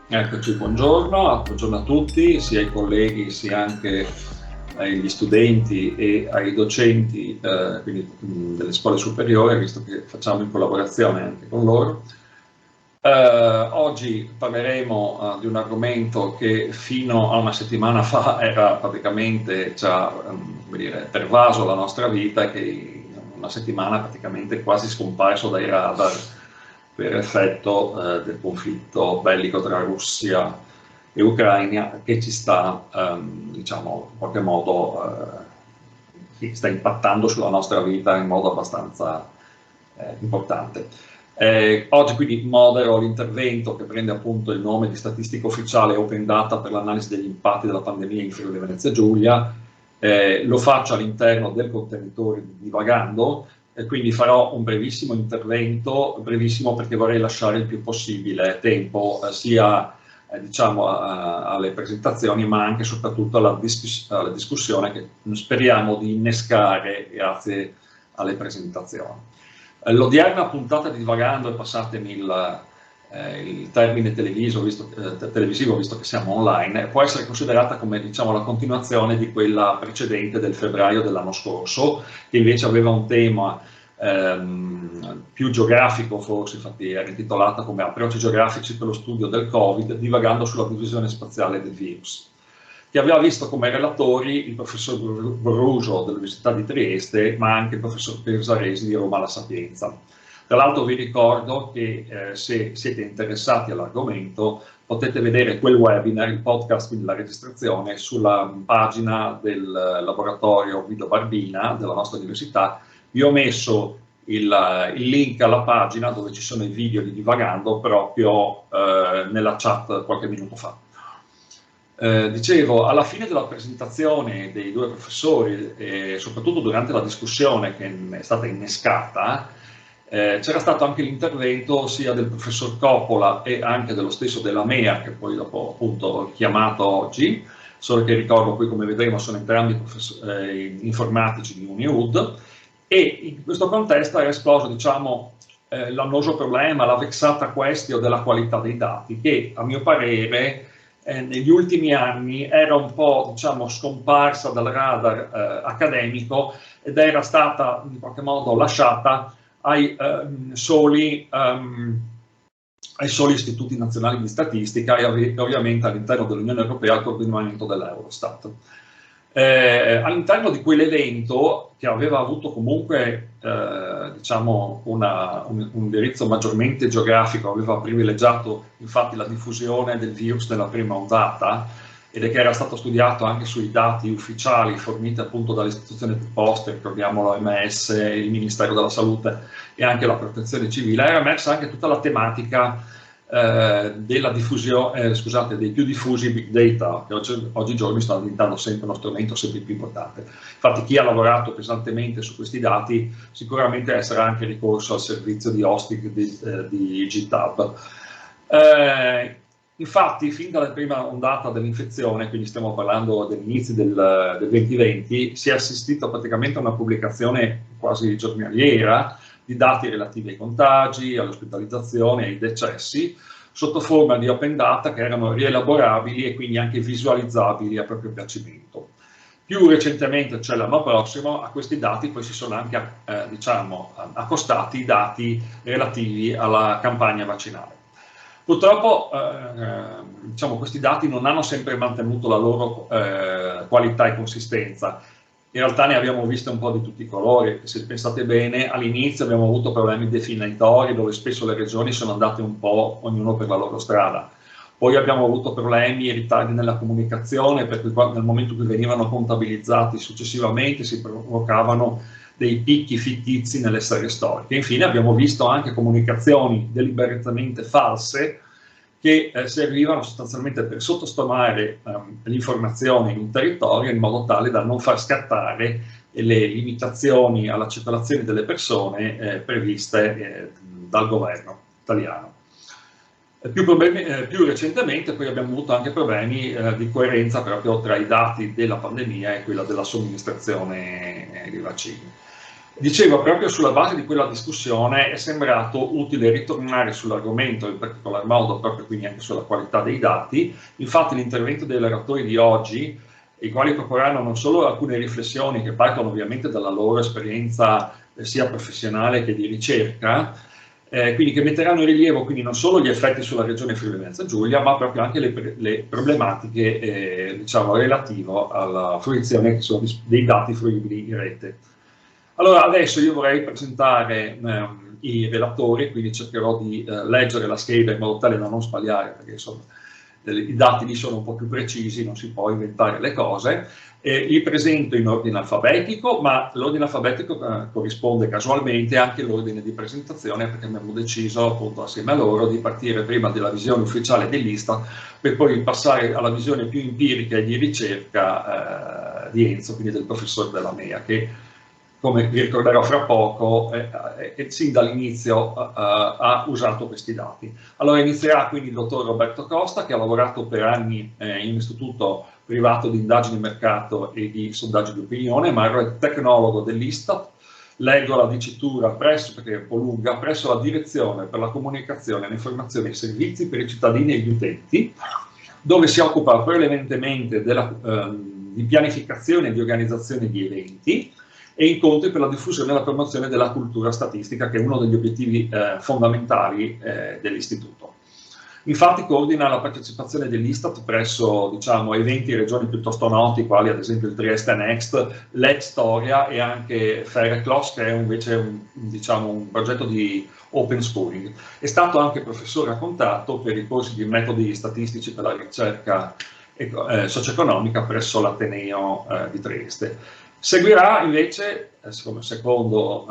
Eccoci, buongiorno a tutti, sia ai colleghi sia anche agli studenti e ai docenti quindi, delle scuole superiori, visto che facciamo in collaborazione anche con loro. Oggi parleremo di un argomento che fino a una settimana fa era praticamente già come dire, pervaso la nostra vita e che in una settimana praticamente quasi scomparso dai radar per effetto del conflitto bellico tra Russia e Ucraina che ci sta, diciamo, in qualche modo che sta impattando sulla nostra vita in modo abbastanza importante. Oggi quindi modero l'intervento che prende appunto il nome di Statistica Ufficiale Open Data per l'analisi degli impatti della pandemia in Friuli Venezia Giulia. Lo faccio all'interno del contenitore di Divagando, quindi farò un brevissimo intervento, brevissimo perché vorrei lasciare il più possibile tempo sia diciamo alle presentazioni ma anche e soprattutto alla discussione che speriamo di innescare grazie alle presentazioni. L'odierna puntata di Divagando, e passatemi il termine televisivo visto che siamo online, può essere considerata come diciamo, la continuazione di quella precedente del febbraio dell'anno scorso, che invece aveva un tema più geografico, forse infatti era intitolata come Approcci geografici per lo studio del Covid, divagando sulla divisione spaziale del virus, che aveva visto come relatori il professor Bruso dell'Università di Trieste, ma anche il professor Pesaresi di Roma La Sapienza. Tra l'altro vi ricordo che se siete interessati all'argomento potete vedere quel webinar, il podcast, quindi la registrazione, sulla pagina del laboratorio Guido Barbina della nostra università. Vi ho messo il link alla pagina dove ci sono i video di Divagando proprio nella chat qualche minuto fa. Dicevo, alla fine della presentazione dei due professori e soprattutto durante la discussione che è stata innescata, c'era stato anche l'intervento sia del professor Coppola e anche dello stesso Della Mea, che poi dopo appunto ho chiamato oggi, solo che ricordo poi come vedremo sono entrambi informatici di UniUd, e in questo contesto è esploso diciamo l'annoso problema, la vexata question della qualità dei dati, che a mio parere negli ultimi anni era un po' diciamo, scomparsa dal radar accademico ed era stata in qualche modo lasciata ai soli istituti nazionali di statistica e ovviamente all'interno dell'Unione Europea al coordinamento dell'Eurostat. All'interno di quell'evento, che aveva avuto comunque diciamo un indirizzo maggiormente geografico, aveva privilegiato infatti la diffusione del virus nella prima ondata, ed che era stato studiato anche sui dati ufficiali forniti appunto dalle istituzioni preposte, ricordiamo l'OMS, il Ministero della Salute e anche la Protezione Civile, era emersa anche tutta la tematica della diffusione, dei più diffusi big data, che oggigiorno stanno diventando sempre uno strumento sempre più importante. Infatti chi ha lavorato pesantemente su questi dati sicuramente sarà anche ricorso al servizio di hosting di GitHub. Infatti, fin dalla prima ondata dell'infezione, quindi stiamo parlando dell'inizio del 2020, si è assistito praticamente a una pubblicazione quasi giornaliera di dati relativi ai contagi, all'ospitalizzazione, ai decessi, sotto forma di open data che erano rielaborabili e quindi anche visualizzabili a proprio piacimento. Più recentemente, cioè l'anno prossimo, a questi dati poi si sono anche diciamo, accostati i dati relativi alla campagna vaccinale. Purtroppo diciamo, questi dati non hanno sempre mantenuto la loro qualità e consistenza. In realtà ne abbiamo viste un po' di tutti i colori. Se pensate bene, all'inizio abbiamo avuto problemi definitori dove spesso le regioni sono andate un po' ognuno per la loro strada. Poi abbiamo avuto problemi e ritardi nella comunicazione, per cui nel momento in cui venivano contabilizzati successivamente si provocavano dei picchi fittizi nelle serie storiche. Infine abbiamo visto anche comunicazioni deliberatamente false che servivano sostanzialmente per sottostomare l'informazione in un territorio in modo tale da non far scattare le limitazioni alla circolazione delle persone previste dal governo italiano. Più recentemente poi abbiamo avuto anche problemi di coerenza proprio tra i dati della pandemia e quella della somministrazione di vaccini. Dicevo, proprio sulla base di quella discussione è sembrato utile ritornare sull'argomento, in particolar modo proprio quindi anche sulla qualità dei dati. Infatti l'intervento dei relatori di oggi, i quali proporranno non solo alcune riflessioni che partono ovviamente dalla loro esperienza sia professionale che di ricerca, quindi che metteranno in rilievo quindi non solo gli effetti sulla regione Friuli Venezia Giulia, ma proprio anche le problematiche diciamo, relative alla fruizione che sono dei dati fruibili in rete. Allora, adesso io vorrei presentare i relatori, quindi cercherò di leggere la scheda in modo tale da non sbagliare, perché insomma i dati lì sono un po' più precisi, non si può inventare le cose. Li presento in ordine alfabetico, ma l'ordine alfabetico corrisponde casualmente anche all'ordine di presentazione, perché abbiamo deciso appunto assieme a loro di partire prima della visione ufficiale dell'Istat per poi passare alla visione più empirica e di ricerca di Enzo, quindi del professor Della Mea, che come vi ricorderò fra poco, sin dall'inizio ha usato questi dati. Allora inizierà quindi il dottor Roberto Costa, che ha lavorato per anni in un istituto privato di indagini mercato e di sondaggi di opinione, ma è tecnologo dell'Istat. Leggo la dicitura presso, perché è un po' lunga, presso la Direzione per la Comunicazione, l'Informazione e i Servizi per i cittadini e gli utenti, dove si occupa prevalentemente di pianificazione e di organizzazione di eventi, e incontri per la diffusione e la promozione della cultura statistica, che è uno degli obiettivi fondamentali dell'istituto. Infatti coordina la partecipazione dell'Istat presso diciamo, eventi e regioni piuttosto noti, quali ad esempio il Trieste Next, Let's Storia e anche Fereclos, che è invece diciamo, un progetto di open schooling. È stato anche professore a contratto per i corsi di metodi statistici per la ricerca socio-economica presso l'Ateneo di Trieste. Seguirà invece, come secondo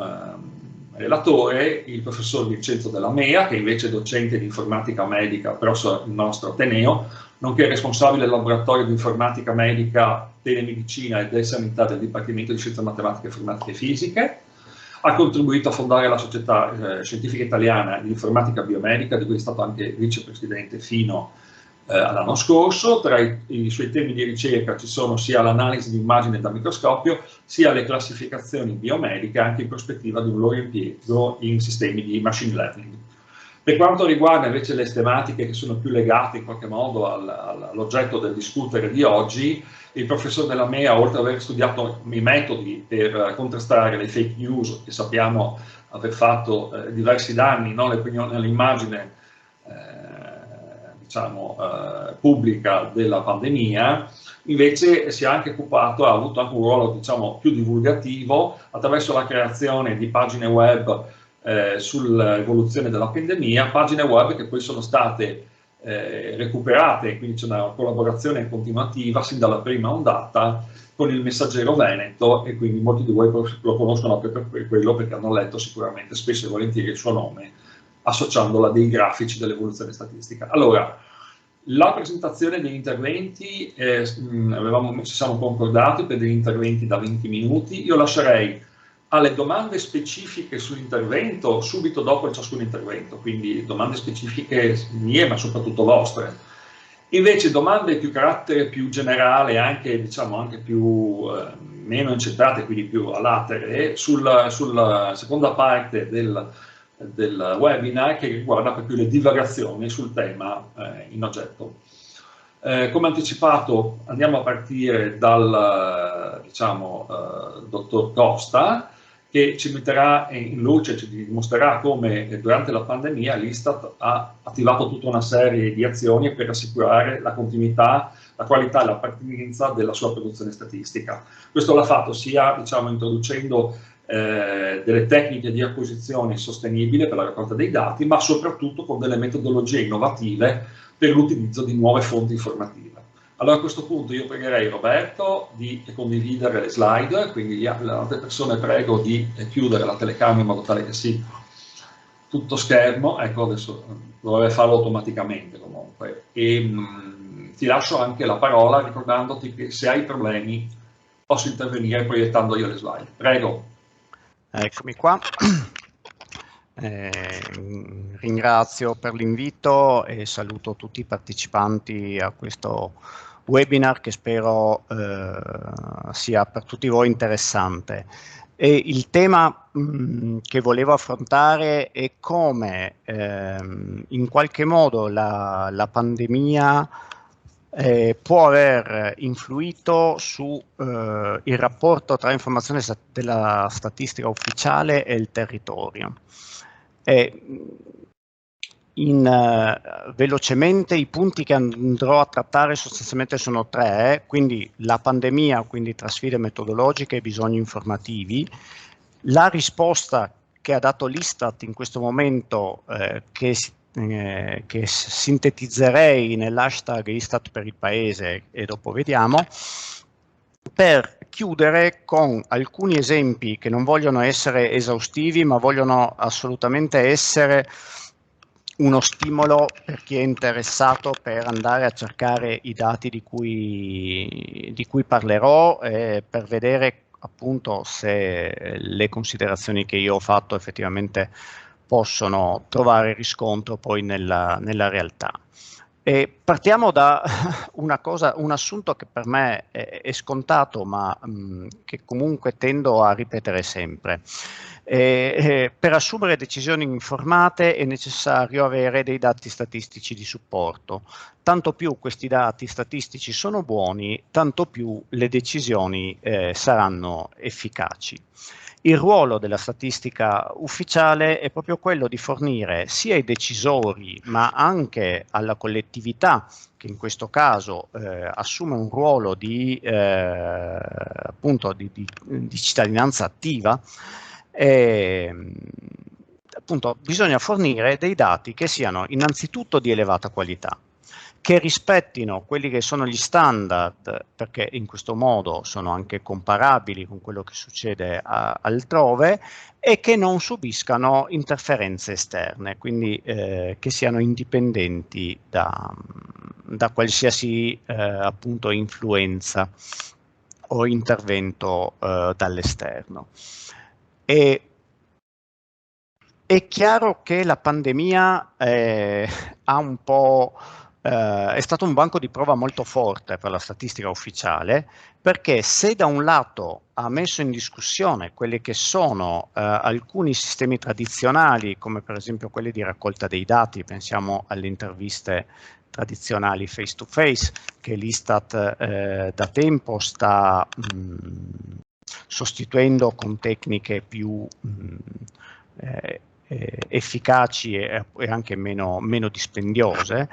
relatore, il professor Vincenzo Della Mea, che invece è docente di informatica medica presso il nostro Ateneo, nonché responsabile del laboratorio di informatica medica, telemedicina e sanità del Dipartimento di Scienze Matematiche, Informatiche e Fisiche. Ha contribuito a fondare la Società Scientifica Italiana di Informatica Biomedica, di cui è stato anche vicepresidente fino all'anno scorso. Tra i suoi temi di ricerca ci sono sia l'analisi di immagine da microscopio, sia le classificazioni biomediche, anche in prospettiva di un loro impiego in sistemi di machine learning. Per quanto riguarda invece le tematiche che sono più legate in qualche modo all'oggetto del discutere di oggi, il professor Della Mea, oltre ad aver studiato i metodi per contrastare le fake news, che sappiamo aver fatto diversi danni, no? L'immagine diciamo, pubblica della pandemia, invece si è anche occupato, ha avuto anche un ruolo diciamo, più divulgativo attraverso la creazione di pagine web sull'evoluzione della pandemia, pagine web che poi sono state recuperate, quindi c'è una collaborazione continuativa sin dalla prima ondata con il Messaggero Veneto, e quindi molti di voi lo conoscono per quello, perché hanno letto sicuramente spesso e volentieri il suo nome associandola a dei grafici dell'evoluzione statistica. Allora, la presentazione degli interventi, ci siamo concordati per degli interventi da 20 minuti, io lascerei alle domande specifiche sull'intervento subito dopo ciascun intervento, quindi domande specifiche mie ma soprattutto vostre. Invece domande più carattere più generale, anche diciamo anche più meno incentrate, quindi più a latere, sulla seconda parte del webinar, che riguarda proprio le divagazioni sul tema in oggetto. Come anticipato andiamo a partire dal dottor Costa, che ci metterà in luce, ci dimostrerà come durante la pandemia l'Istat ha attivato tutta una serie di azioni per assicurare la continuità, la qualità e la pertinenza della sua produzione statistica. Questo l'ha fatto sia introducendo delle tecniche di acquisizione sostenibile per la raccolta dei dati, ma soprattutto con delle metodologie innovative per l'utilizzo di nuove fonti informative. Allora a questo punto io pregherei Roberto di condividere le slide, quindi le altre persone prego di chiudere la telecamera in modo tale che sia tutto schermo. Ecco, adesso dovrei farlo automaticamente comunque. E ti lascio anche la parola ricordandoti che se hai problemi posso intervenire proiettando io le slide. Prego. Eccomi qua. Ringrazio per l'invito e saluto tutti i partecipanti a questo webinar che spero sia per tutti voi interessante. E il tema che volevo affrontare è come in qualche modo la pandemia può aver influito su il rapporto tra informazione della statistica ufficiale e il territorio. Velocemente i punti che andrò a trattare sostanzialmente sono tre, quindi la pandemia, quindi tra sfide metodologiche e bisogni informativi, la risposta che ha dato l'Istat in questo momento, che sintetizzerei nell'hashtag Istat per il Paese e dopo vediamo, per chiudere con alcuni esempi che non vogliono essere esaustivi ma vogliono assolutamente essere uno stimolo per chi è interessato per andare a cercare i dati di cui parlerò, per vedere appunto se le considerazioni che io ho fatto effettivamente possono trovare riscontro poi nella realtà. E partiamo da un assunto che per me è scontato, ma che comunque tendo a ripetere sempre. Per assumere decisioni informate è necessario avere dei dati statistici di supporto. Tanto più questi dati statistici sono buoni, tanto più le decisioni saranno efficaci. Il ruolo della statistica ufficiale è proprio quello di fornire sia ai decisori ma anche alla collettività, che in questo caso assume un ruolo appunto di cittadinanza attiva, appunto bisogna fornire dei dati che siano innanzitutto di elevata qualità, che rispettino quelli che sono gli standard, perché in questo modo sono anche comparabili con quello che succede altrove, e che non subiscano interferenze esterne, quindi che siano indipendenti da qualsiasi appunto influenza o intervento dall'esterno. E è chiaro che la pandemia ha un po', è stato un banco di prova molto forte per la statistica ufficiale, perché se da un lato ha messo in discussione quelli che sono alcuni sistemi tradizionali, come per esempio quelli di raccolta dei dati, pensiamo alle interviste tradizionali face to face, che l'Istat da tempo sta sostituendo con tecniche più efficaci e anche meno dispendiose,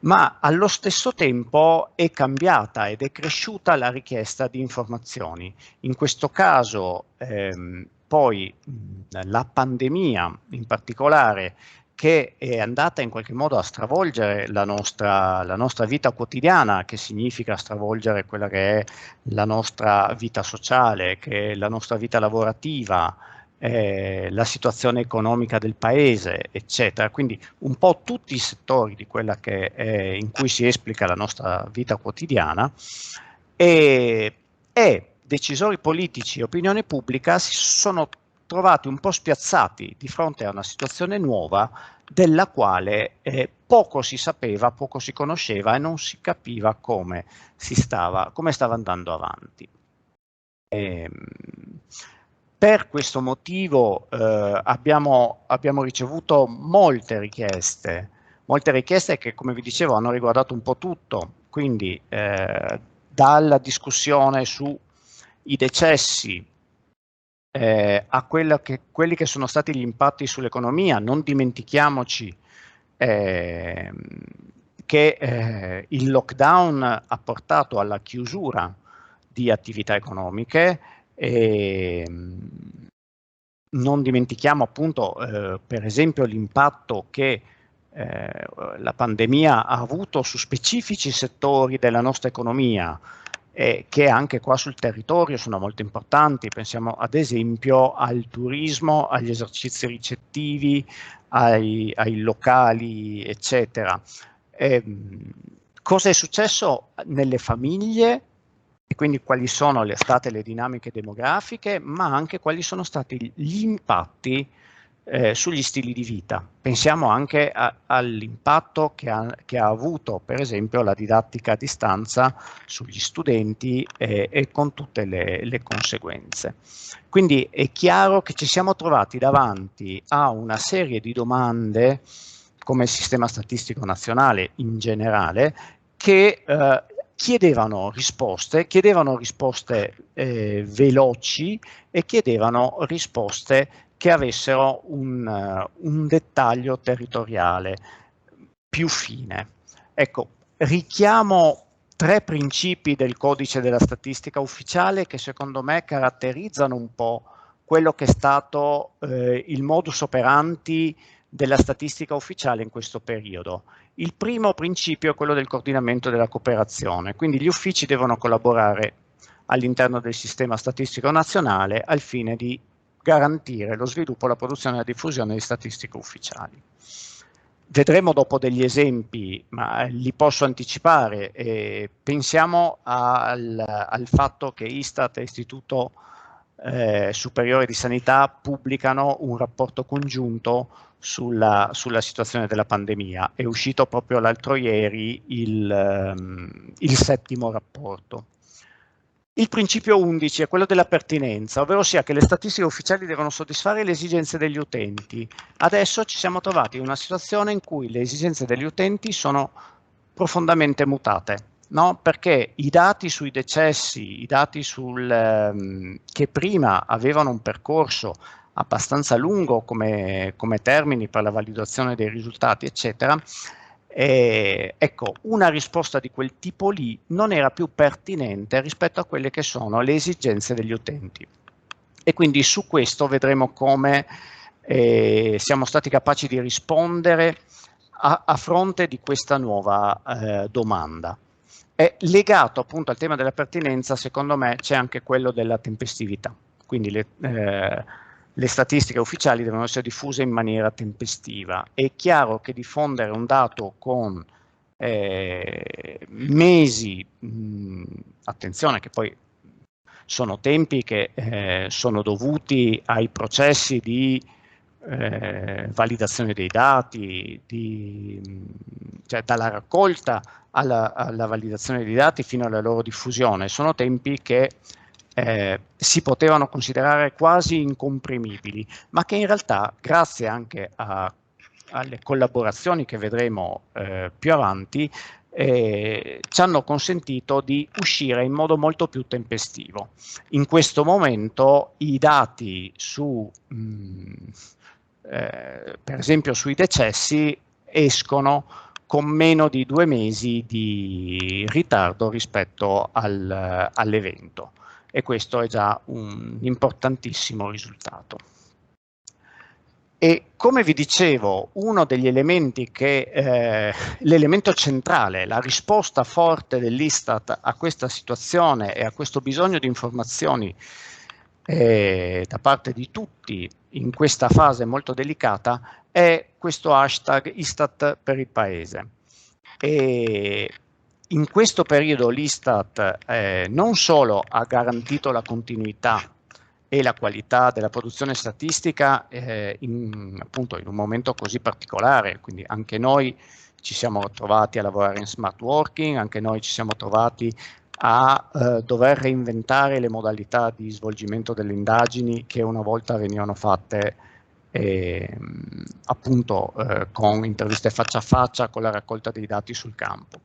ma allo stesso tempo è cambiata ed è cresciuta la richiesta di informazioni. In questo caso poi la pandemia in particolare, che è andata in qualche modo a stravolgere la nostra vita quotidiana, che significa stravolgere quella che è la nostra vita sociale, che è la nostra vita lavorativa, la situazione economica del paese, eccetera. Quindi un po' tutti i settori di quella che in cui si esplica la nostra vita quotidiana, e decisori politici e opinione pubblica si sono trovati un po' spiazzati di fronte a una situazione nuova della quale poco si sapeva, poco si conosceva e non si capiva come stava andando avanti. Per questo motivo abbiamo ricevuto molte richieste che, come vi dicevo, hanno riguardato un po' tutto, quindi dalla discussione sui decessi a quelli che sono stati gli impatti sull'economia. Non dimentichiamoci che il lockdown ha portato alla chiusura di attività economiche. Non dimentichiamo appunto per esempio l'impatto che la pandemia ha avuto su specifici settori della nostra economia, che anche qua sul territorio sono molto importanti. Pensiamo ad esempio al turismo, agli esercizi ricettivi, ai locali, eccetera. Cosa è successo nelle famiglie? E quindi quali sono state le dinamiche demografiche, ma anche quali sono stati gli impatti sugli stili di vita. Pensiamo anche all'impatto che ha avuto, per esempio, la didattica a distanza sugli studenti e con tutte le conseguenze. Quindi è chiaro che ci siamo trovati davanti a una serie di domande, come il sistema statistico nazionale in generale, che chiedevano risposte veloci e chiedevano risposte che avessero un dettaglio territoriale più fine. Ecco, richiamo 3 principi del codice della statistica ufficiale che secondo me caratterizzano un po' quello che è stato il modus operandi della statistica ufficiale in questo periodo. Il primo principio è quello del coordinamento della cooperazione, quindi gli uffici devono collaborare all'interno del sistema statistico nazionale al fine di garantire lo sviluppo, la produzione e la diffusione di statistiche ufficiali. Vedremo dopo degli esempi, ma li posso anticipare. Pensiamo al fatto che Istat e Istituto Superiore di Sanità pubblicano un rapporto congiunto sulla situazione della pandemia. È uscito proprio l'altro ieri il 7° rapporto. Il principio 11 è quello della pertinenza, ovvero sia che le statistiche ufficiali devono soddisfare le esigenze degli utenti. Adesso ci siamo trovati in una situazione in cui le esigenze degli utenti sono profondamente mutate, no? Perché i dati sui decessi, i dati che prima avevano un percorso abbastanza lungo come termini per la validazione dei risultati, eccetera, ecco, una risposta di quel tipo lì non era più pertinente rispetto a quelle che sono le esigenze degli utenti. E quindi su questo vedremo come siamo stati capaci di rispondere a fronte di questa nuova domanda. È legato appunto al tema della pertinenza, secondo me c'è anche quello della tempestività, quindi le statistiche ufficiali devono essere diffuse in maniera tempestiva. È chiaro che diffondere un dato con mesi, attenzione che poi sono tempi che sono dovuti ai processi di validazione dei dati, cioè dalla raccolta alla validazione dei dati fino alla loro diffusione, sono tempi che si potevano considerare quasi incomprimibili, ma che in realtà, grazie anche alle collaborazioni che vedremo più avanti, ci hanno consentito di uscire in modo molto più tempestivo. In questo momento i dati per esempio sui decessi escono con meno di 2 mesi di ritardo rispetto all'evento. E questo è già un importantissimo risultato. E come vi dicevo, uno degli elementi l'elemento centrale, la risposta forte dell'Istat a questa situazione e a questo bisogno di informazioni da parte di tutti in questa fase molto delicata, è questo hashtag Istat per il Paese. E in questo periodo l'Istat non solo ha garantito la continuità e la qualità della produzione statistica appunto in un momento così particolare, quindi anche noi ci siamo trovati a lavorare in smart working, anche noi ci siamo trovati a dover reinventare le modalità di svolgimento delle indagini che una volta venivano fatte appunto con interviste faccia a faccia, con la raccolta dei dati sul campo.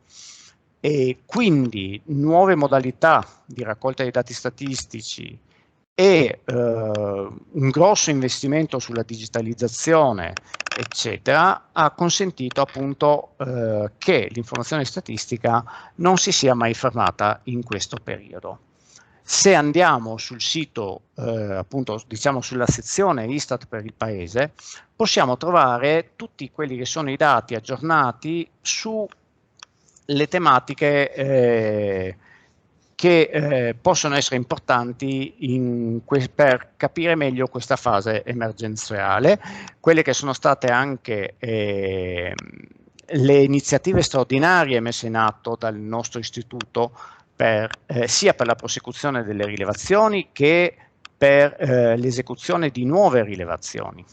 E quindi nuove modalità di raccolta dei dati statistici e un grosso investimento sulla digitalizzazione, eccetera, ha consentito appunto che l'informazione statistica non si sia mai fermata in questo periodo. Se andiamo sul sito, appunto, diciamo sulla sezione Istat per il Paese, possiamo trovare tutti quelli che sono i dati aggiornati sulle tematiche che possono essere importanti per capire meglio questa fase emergenziale, quelle che sono state anche le iniziative straordinarie messe in atto dal nostro istituto sia per la prosecuzione delle rilevazioni che per l'esecuzione di nuove rilevazioni.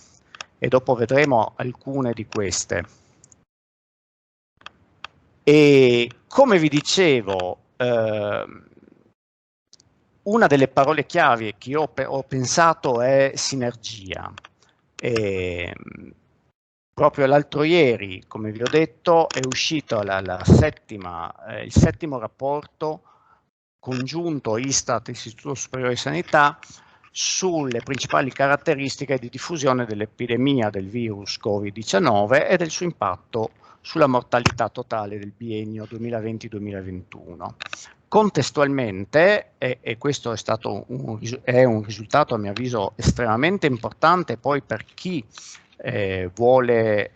e dopo vedremo alcune di queste. E come vi dicevo, una delle parole chiave che io ho pensato è sinergia. Proprio l'altro ieri, come vi ho detto, è uscito il settimo rapporto congiunto Istat Istituto Superiore di Sanità sulle principali caratteristiche di diffusione dell'epidemia del virus Covid-19 e del suo impatto sulla mortalità totale del biennio 2020-2021. Contestualmente, e questo è un risultato a mio avviso estremamente importante poi per chi vuole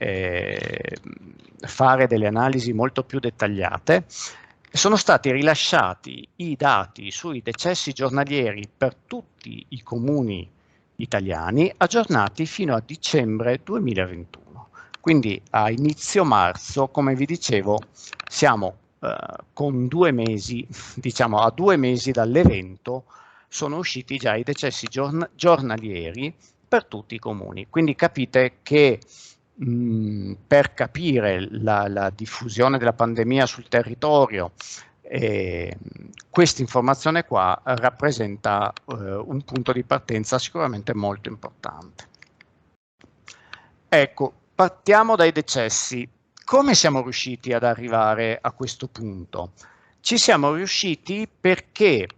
fare delle analisi molto più dettagliate, sono stati rilasciati i dati sui decessi giornalieri per tutti i comuni italiani aggiornati fino a dicembre 2021. Quindi a inizio marzo, come vi dicevo, siamo con 2 mesi, diciamo a 2 mesi dall'evento, sono usciti già i decessi giornalieri per tutti i comuni. Quindi capite che per capire la diffusione della pandemia sul territorio, questa informazione qua rappresenta un punto di partenza sicuramente molto importante. Ecco, partiamo dai decessi. Come siamo riusciti ad arrivare a questo punto? Ci siamo riusciti perché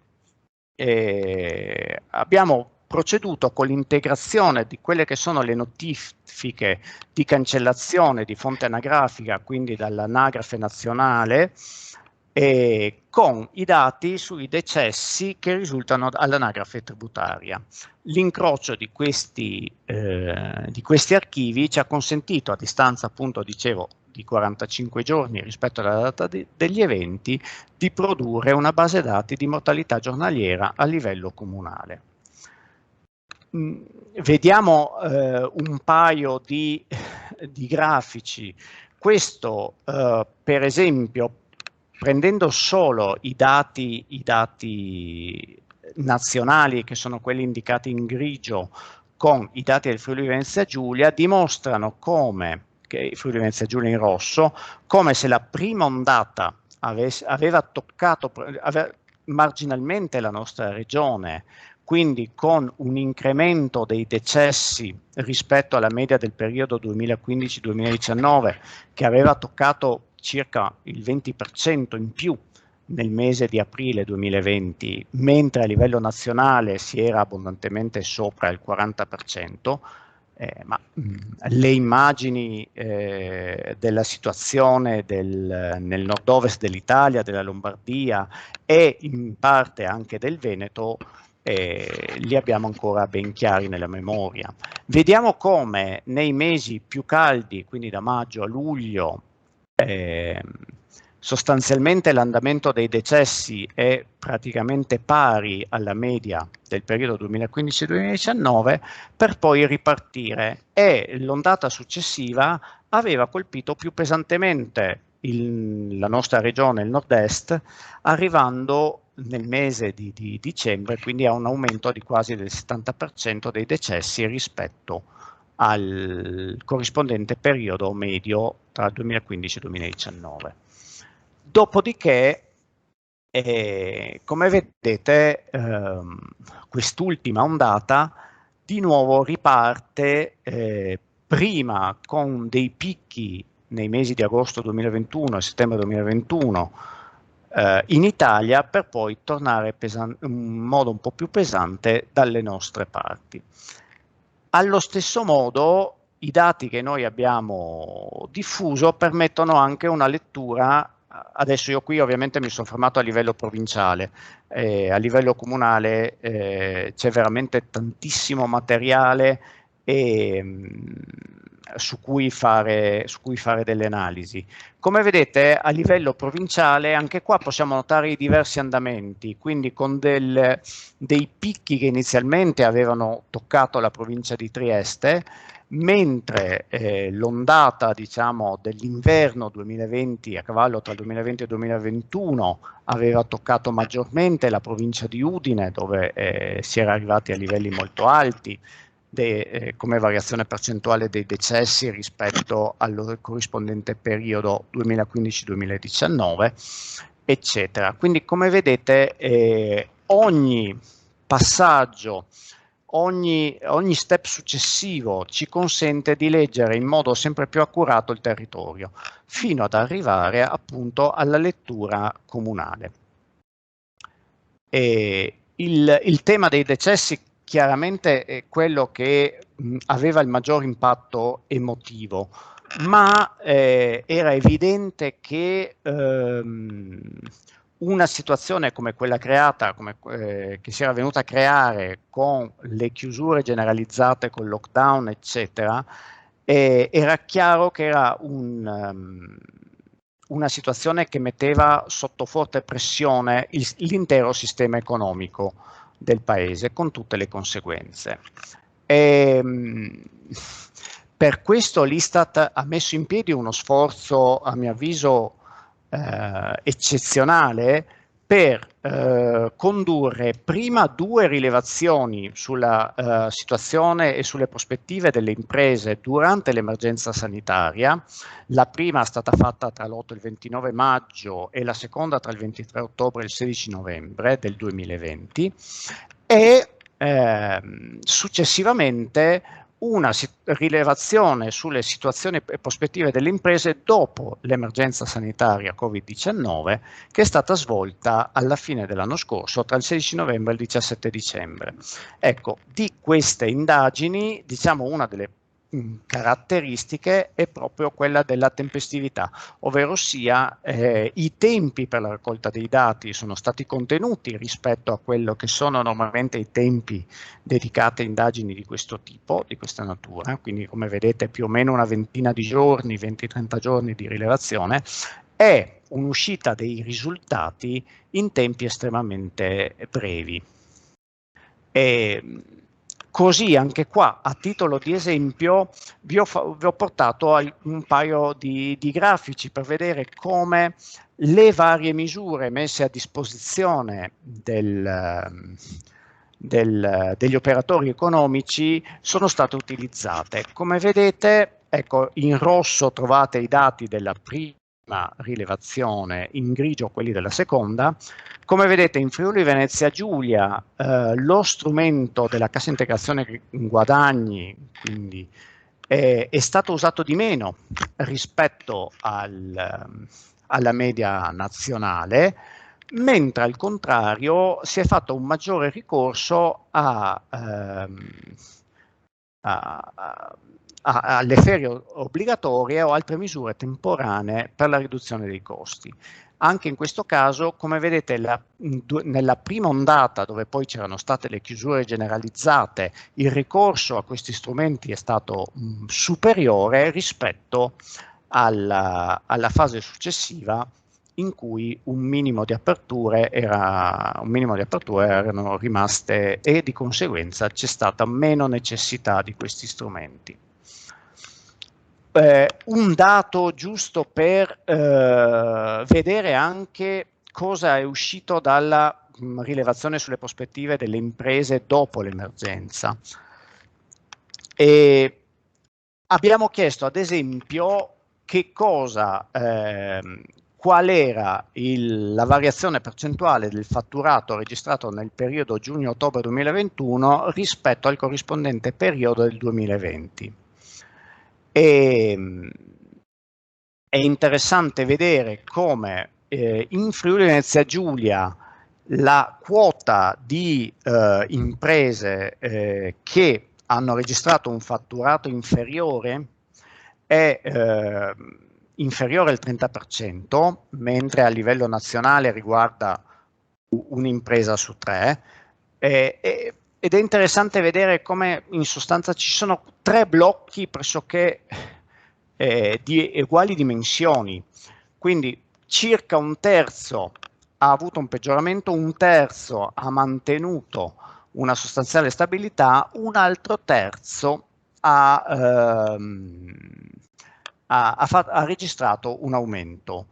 abbiamo proceduto con l'integrazione di quelle che sono le notifiche di cancellazione di fonte anagrafica, quindi dall'anagrafe nazionale, con i dati sui decessi che risultano all'anagrafe tributaria. L'incrocio di questi archivi ci ha consentito, a distanza appunto, dicevo, di 45 giorni rispetto alla data degli eventi, di produrre una base dati di mortalità giornaliera a livello comunale. Vediamo un paio di grafici. Questo, per esempio, prendendo solo i dati nazionali, che sono quelli indicati in grigio, con i dati del Friuli Venezia Giulia, dimostrano come, che Friuli Venezia Giulia in rosso, come se la prima ondata aveva toccato marginalmente la nostra regione, quindi con un incremento dei decessi rispetto alla media del periodo 2015-2019, che aveva toccato circa il 20% in più nel mese di aprile 2020, mentre a livello nazionale si era abbondantemente sopra il 40%, ma le immagini della situazione nel nord-ovest dell'Italia, della Lombardia e in parte anche del Veneto, li abbiamo ancora ben chiari nella memoria. Vediamo come nei mesi più caldi, quindi da maggio a luglio, sostanzialmente l'andamento dei decessi è praticamente pari alla media del periodo 2015-2019, per poi ripartire, e l'ondata successiva aveva colpito più pesantemente la nostra regione, il nord-est, arrivando nel mese di dicembre, quindi a un aumento di quasi del 70% dei decessi rispetto al corrispondente periodo medio tra il 2015 e il 2019. Dopodiché, come vedete, quest'ultima ondata di nuovo riparte prima con dei picchi nei mesi di agosto 2021 e settembre 2021 in Italia, per poi tornare in modo un po' più pesante dalle nostre parti. Allo stesso modo, i dati che noi abbiamo diffuso permettono anche una lettura. Adesso io qui ovviamente mi sono fermato a livello provinciale, a livello comunale c'è veramente tantissimo materiale su cui fare delle analisi. Come vedete, a livello provinciale anche qua possiamo notare i diversi andamenti, quindi con dei picchi che inizialmente avevano toccato la provincia di Trieste, mentre l'ondata, diciamo, dell'inverno 2020, a cavallo tra il 2020 e il 2021, aveva toccato maggiormente la provincia di Udine, dove si era arrivati a livelli molto alti, come variazione percentuale dei decessi rispetto al corrispondente periodo 2015-2019, eccetera. Quindi, come vedete, ogni passaggio, ogni step successivo ci consente di leggere in modo sempre più accurato il territorio, fino ad arrivare appunto alla lettura comunale. Il tema dei decessi chiaramente è quello che aveva il maggior impatto emotivo, ma era evidente che una situazione come quella creata, che si era venuta a creare con le chiusure generalizzate, con il lockdown, eccetera, era chiaro che era una situazione che metteva sotto forte pressione l'intero sistema economico del paese, con tutte le conseguenze. Per questo l'Istat ha messo in piedi uno sforzo, a mio avviso, eccezionale per condurre prima 2 rilevazioni sulla situazione e sulle prospettive delle imprese durante l'emergenza sanitaria. La prima è stata fatta tra l'8 e il 29 maggio e la seconda tra il 23 ottobre e il 16 novembre del 2020 e successivamente una rilevazione sulle situazioni e prospettive delle imprese dopo l'emergenza sanitaria Covid-19 che è stata svolta alla fine dell'anno scorso tra il 16 novembre e il 17 dicembre. Ecco, di queste indagini, diciamo una delle caratteristiche è proprio quella della tempestività, ovvero sia i tempi per la raccolta dei dati sono stati contenuti rispetto a quello che sono normalmente i tempi dedicati a indagini di questo tipo, di questa natura, quindi come vedete più o meno una ventina di giorni, 20-30 giorni di rilevazione, e un'uscita dei risultati in tempi estremamente brevi. Così anche qua, a titolo di esempio, vi ho portato un paio di grafici per vedere come le varie misure messe a disposizione degli operatori economici sono state utilizzate. Come vedete, ecco, in rosso trovate i dati della prima rilevazione, in grigio quelli della seconda. Come vedete in Friuli Venezia Giulia lo strumento della cassa integrazione guadagni quindi, è stato usato di meno rispetto alla media nazionale, mentre al contrario si è fatto un maggiore ricorso alle ferie obbligatorie o altre misure temporanee per la riduzione dei costi. Anche in questo caso, come vedete, nella prima ondata, dove poi c'erano state le chiusure generalizzate, il ricorso a questi strumenti è stato superiore rispetto alla fase successiva, in cui un minimo di aperture erano rimaste e di conseguenza c'è stata meno necessità di questi strumenti. Un dato giusto per vedere anche cosa è uscito dalla rilevazione sulle prospettive delle imprese dopo l'emergenza. Abbiamo chiesto ad esempio qual era la variazione percentuale del fatturato registrato nel periodo giugno-ottobre 2021 rispetto al corrispondente periodo del 2020. È interessante vedere come in Friuli Venezia Giulia la quota di imprese che hanno registrato un fatturato inferiore è inferiore al 30%, mentre a livello nazionale riguarda un'impresa su 3. Ed è interessante vedere come in sostanza ci sono 3 blocchi pressoché di uguali dimensioni, quindi circa un terzo ha avuto un peggioramento, un terzo ha mantenuto una sostanziale stabilità, un altro terzo ha registrato un aumento.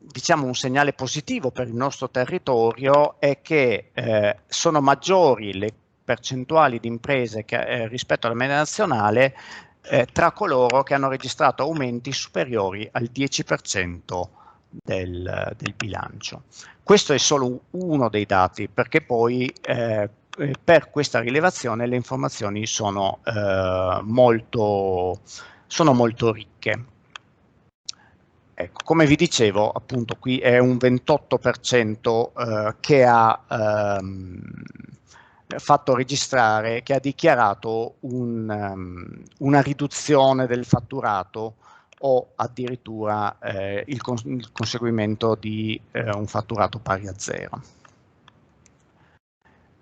Diciamo un segnale positivo per il nostro territorio è che sono maggiori percentuali di imprese che, rispetto alla media nazionale, tra coloro che hanno registrato aumenti superiori al 10% del bilancio. Questo è solo uno dei dati, perché poi per questa rilevazione le informazioni sono molto ricche. Ecco, come vi dicevo, appunto, qui è un 28% che ha fatto registrare, che ha dichiarato una riduzione del fatturato o addirittura il conseguimento di un fatturato pari a zero.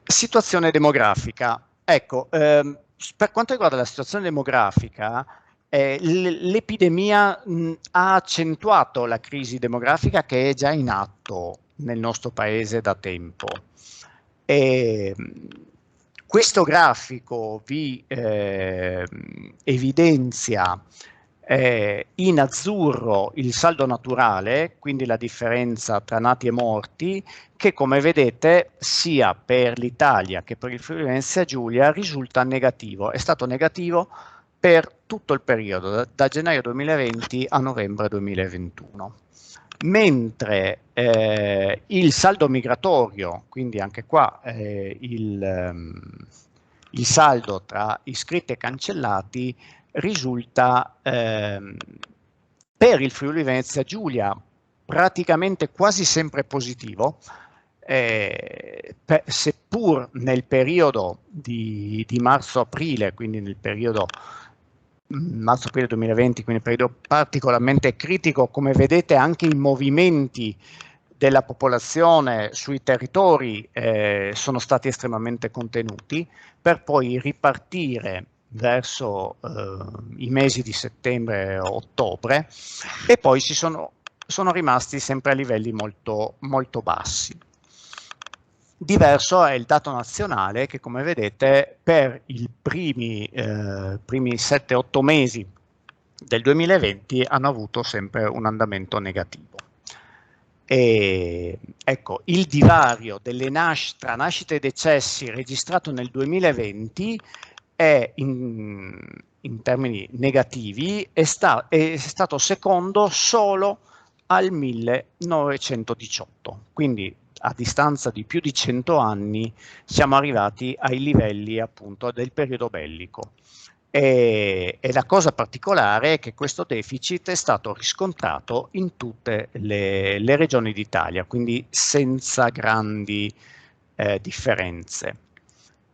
Situazione demografica. Ecco, per quanto riguarda la situazione demografica, l'epidemia ha accentuato la crisi demografica che è già in atto nel nostro paese da tempo. Questo grafico vi evidenzia in azzurro il saldo naturale, quindi la differenza tra nati e morti, che come vedete sia per l'Italia che per il Friuli Venezia Giulia risulta negativo. È stato negativo per tutto il periodo, da gennaio 2020 a novembre 2021. Mentre il saldo migratorio, quindi anche qua il saldo tra iscritti e cancellati, risulta per il Friuli Venezia Giulia praticamente quasi sempre positivo, seppur nel periodo di marzo-aprile, quindi nel periodo marzo-aprile 2020, quindi un periodo particolarmente critico, come vedete anche i movimenti della popolazione sui territori sono stati estremamente contenuti, per poi ripartire verso i mesi di settembre e ottobre, e poi sono rimasti sempre a livelli molto, molto bassi. Diverso è il dato nazionale che, come vedete, per i primi 7-8 mesi del 2020 hanno avuto sempre un andamento negativo. E, ecco, il divario tra nascite e decessi registrato nel 2020 è in termini negativi è stato secondo solo al 1918, quindi a distanza di più di 100 anni siamo arrivati ai livelli appunto del periodo bellico. E la cosa particolare è che questo deficit è stato riscontrato in tutte le regioni d'Italia, quindi senza grandi differenze.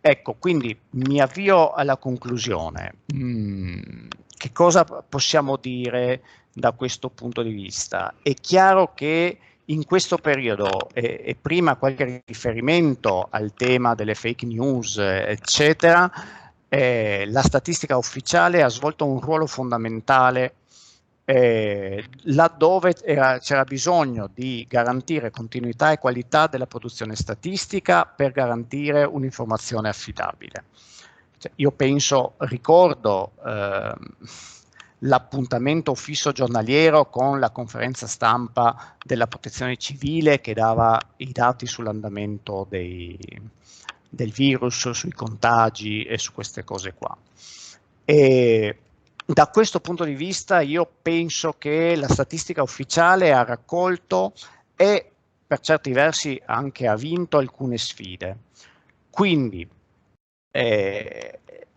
Ecco, quindi mi avvio alla conclusione. Che cosa possiamo dire da questo punto di vista? È chiaro che in questo periodo, e prima qualche riferimento al tema delle fake news, eccetera, la statistica ufficiale ha svolto un ruolo fondamentale laddove c'era bisogno di garantire continuità e qualità della produzione statistica per garantire un'informazione affidabile. Cioè, io ricordo l'appuntamento fisso giornaliero con la conferenza stampa della Protezione Civile che dava i dati sull'andamento del virus, sui contagi e su queste cose qua. E da questo punto di vista io penso che la statistica ufficiale ha raccolto e per certi versi anche ha vinto alcune sfide. Quindi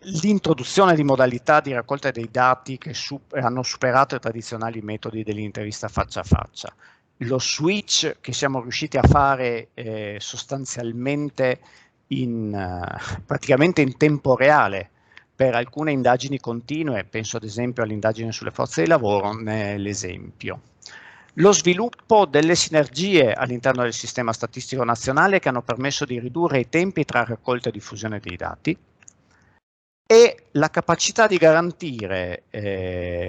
l'introduzione di modalità di raccolta dei dati che hanno superato i tradizionali metodi dell'intervista faccia a faccia, lo switch che siamo riusciti a fare sostanzialmente praticamente in tempo reale per alcune indagini continue, penso ad esempio all'indagine sulle forze di lavoro, ne è l'esempio. Lo sviluppo delle sinergie all'interno del sistema statistico nazionale che hanno permesso di ridurre i tempi tra raccolta e diffusione dei dati, e la capacità di garantire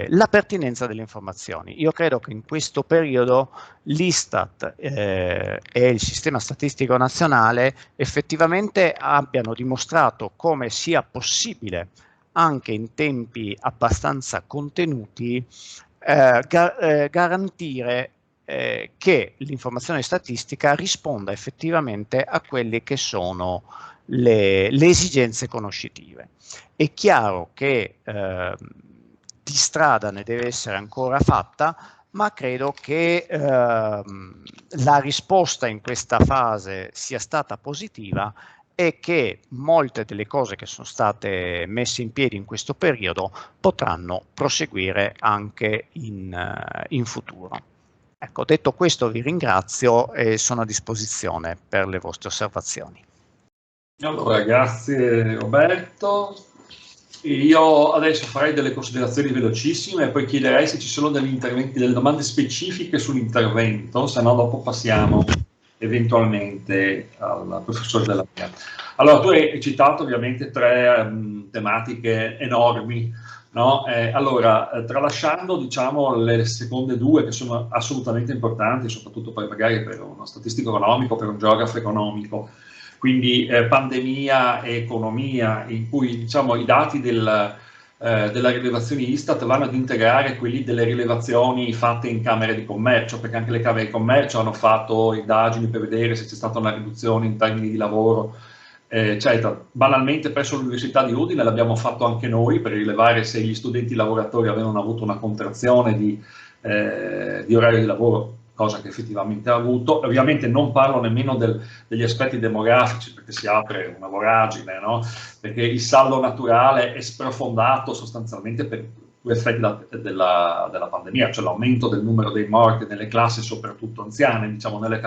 la pertinenza delle informazioni. Io credo che in questo periodo l'Istat e il sistema statistico nazionale effettivamente abbiano dimostrato come sia possibile, anche in tempi abbastanza contenuti, garantire che l'informazione statistica risponda effettivamente a quelli che sono le esigenze conoscitive. È chiaro che di strada ne deve essere ancora fatta, ma credo che la risposta in questa fase sia stata positiva e che molte delle cose che sono state messe in piedi in questo periodo potranno proseguire anche in futuro. Ecco, detto questo vi ringrazio e sono a disposizione per le vostre osservazioni. Allora, grazie Roberto. Io adesso farei delle considerazioni velocissime e poi chiederei se ci sono delle domande specifiche sull'intervento, se no dopo passiamo eventualmente al professore Della Pia. Allora, tu hai citato ovviamente tre tematiche enormi, no? Allora, tralasciando diciamo le seconde due che sono assolutamente importanti, soprattutto poi magari per uno statistico economico, per un geografo economico, quindi pandemia e economia, in cui diciamo, i dati della rilevazione Istat vanno ad integrare quelli delle rilevazioni fatte in camere di commercio, perché anche le camere di commercio hanno fatto indagini per vedere se c'è stata una riduzione in termini di lavoro, eccetera. Banalmente presso l'Università di Udine l'abbiamo fatto anche noi per rilevare se gli studenti lavoratori avevano avuto una contrazione di orario di lavoro, cosa che effettivamente ha avuto. Ovviamente non parlo nemmeno degli aspetti demografici, perché si apre una voragine, no? Perché il saldo naturale è sprofondato sostanzialmente per gli effetti della pandemia, cioè l'aumento del numero dei morti nelle classi soprattutto anziane, diciamo nelle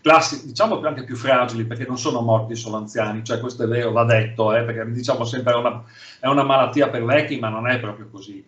classi diciamo anche più fragili, perché non sono morti solo anziani, cioè questo è vero, va detto, perché diciamo sempre è una malattia per vecchi, ma non è proprio così.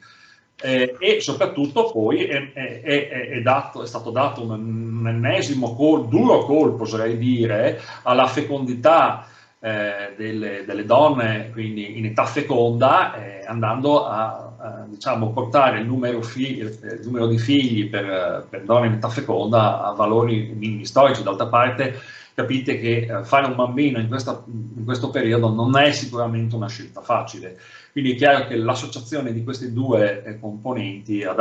E soprattutto poi è stato dato un ennesimo duro colpo, oserei dire, alla fecondità delle donne, quindi in età feconda, andando a diciamo, portare il numero di figli per donne in età feconda a valori minimi storici. D'altra parte capite che fare un bambino in questo periodo non è sicuramente una scelta facile. Quindi è chiaro che l'associazione di questi due componenti ha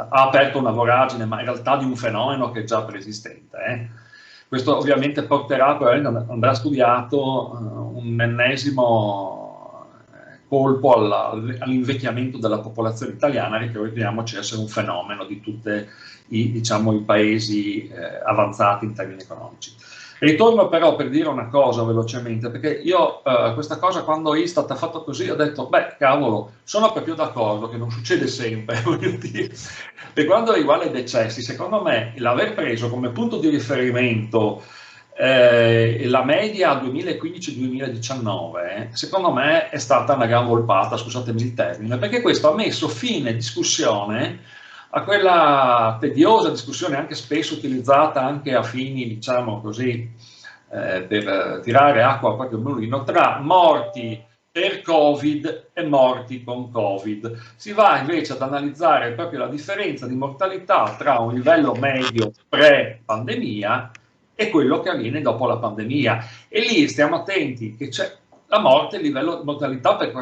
aperto una voragine, ma in realtà di un fenomeno che è già preesistente. Questo ovviamente porterà, andrà studiato un ennesimo colpo all'invecchiamento della popolazione italiana, che ricordiamoci essere un fenomeno di tutti i paesi avanzati in termini economici. Ritorno però per dire una cosa velocemente, perché io questa cosa quando Istat ha fatto così ho detto, beh cavolo, sono proprio d'accordo che non succede sempre, voglio dire. Per quanto riguarda i decessi, secondo me l'aver preso come punto di riferimento la media 2015-2019, secondo me è stata una gran volpata, scusatemi il termine, perché questo ha messo fine discussione a quella tediosa discussione, anche spesso utilizzata anche a fini, diciamo così, per tirare acqua al proprio mulino, tra morti per Covid e morti con Covid. Si va invece ad analizzare proprio la differenza di mortalità tra un livello medio pre-pandemia e quello che avviene dopo la pandemia. E lì stiamo attenti che c'è la morte, il livello di mortalità per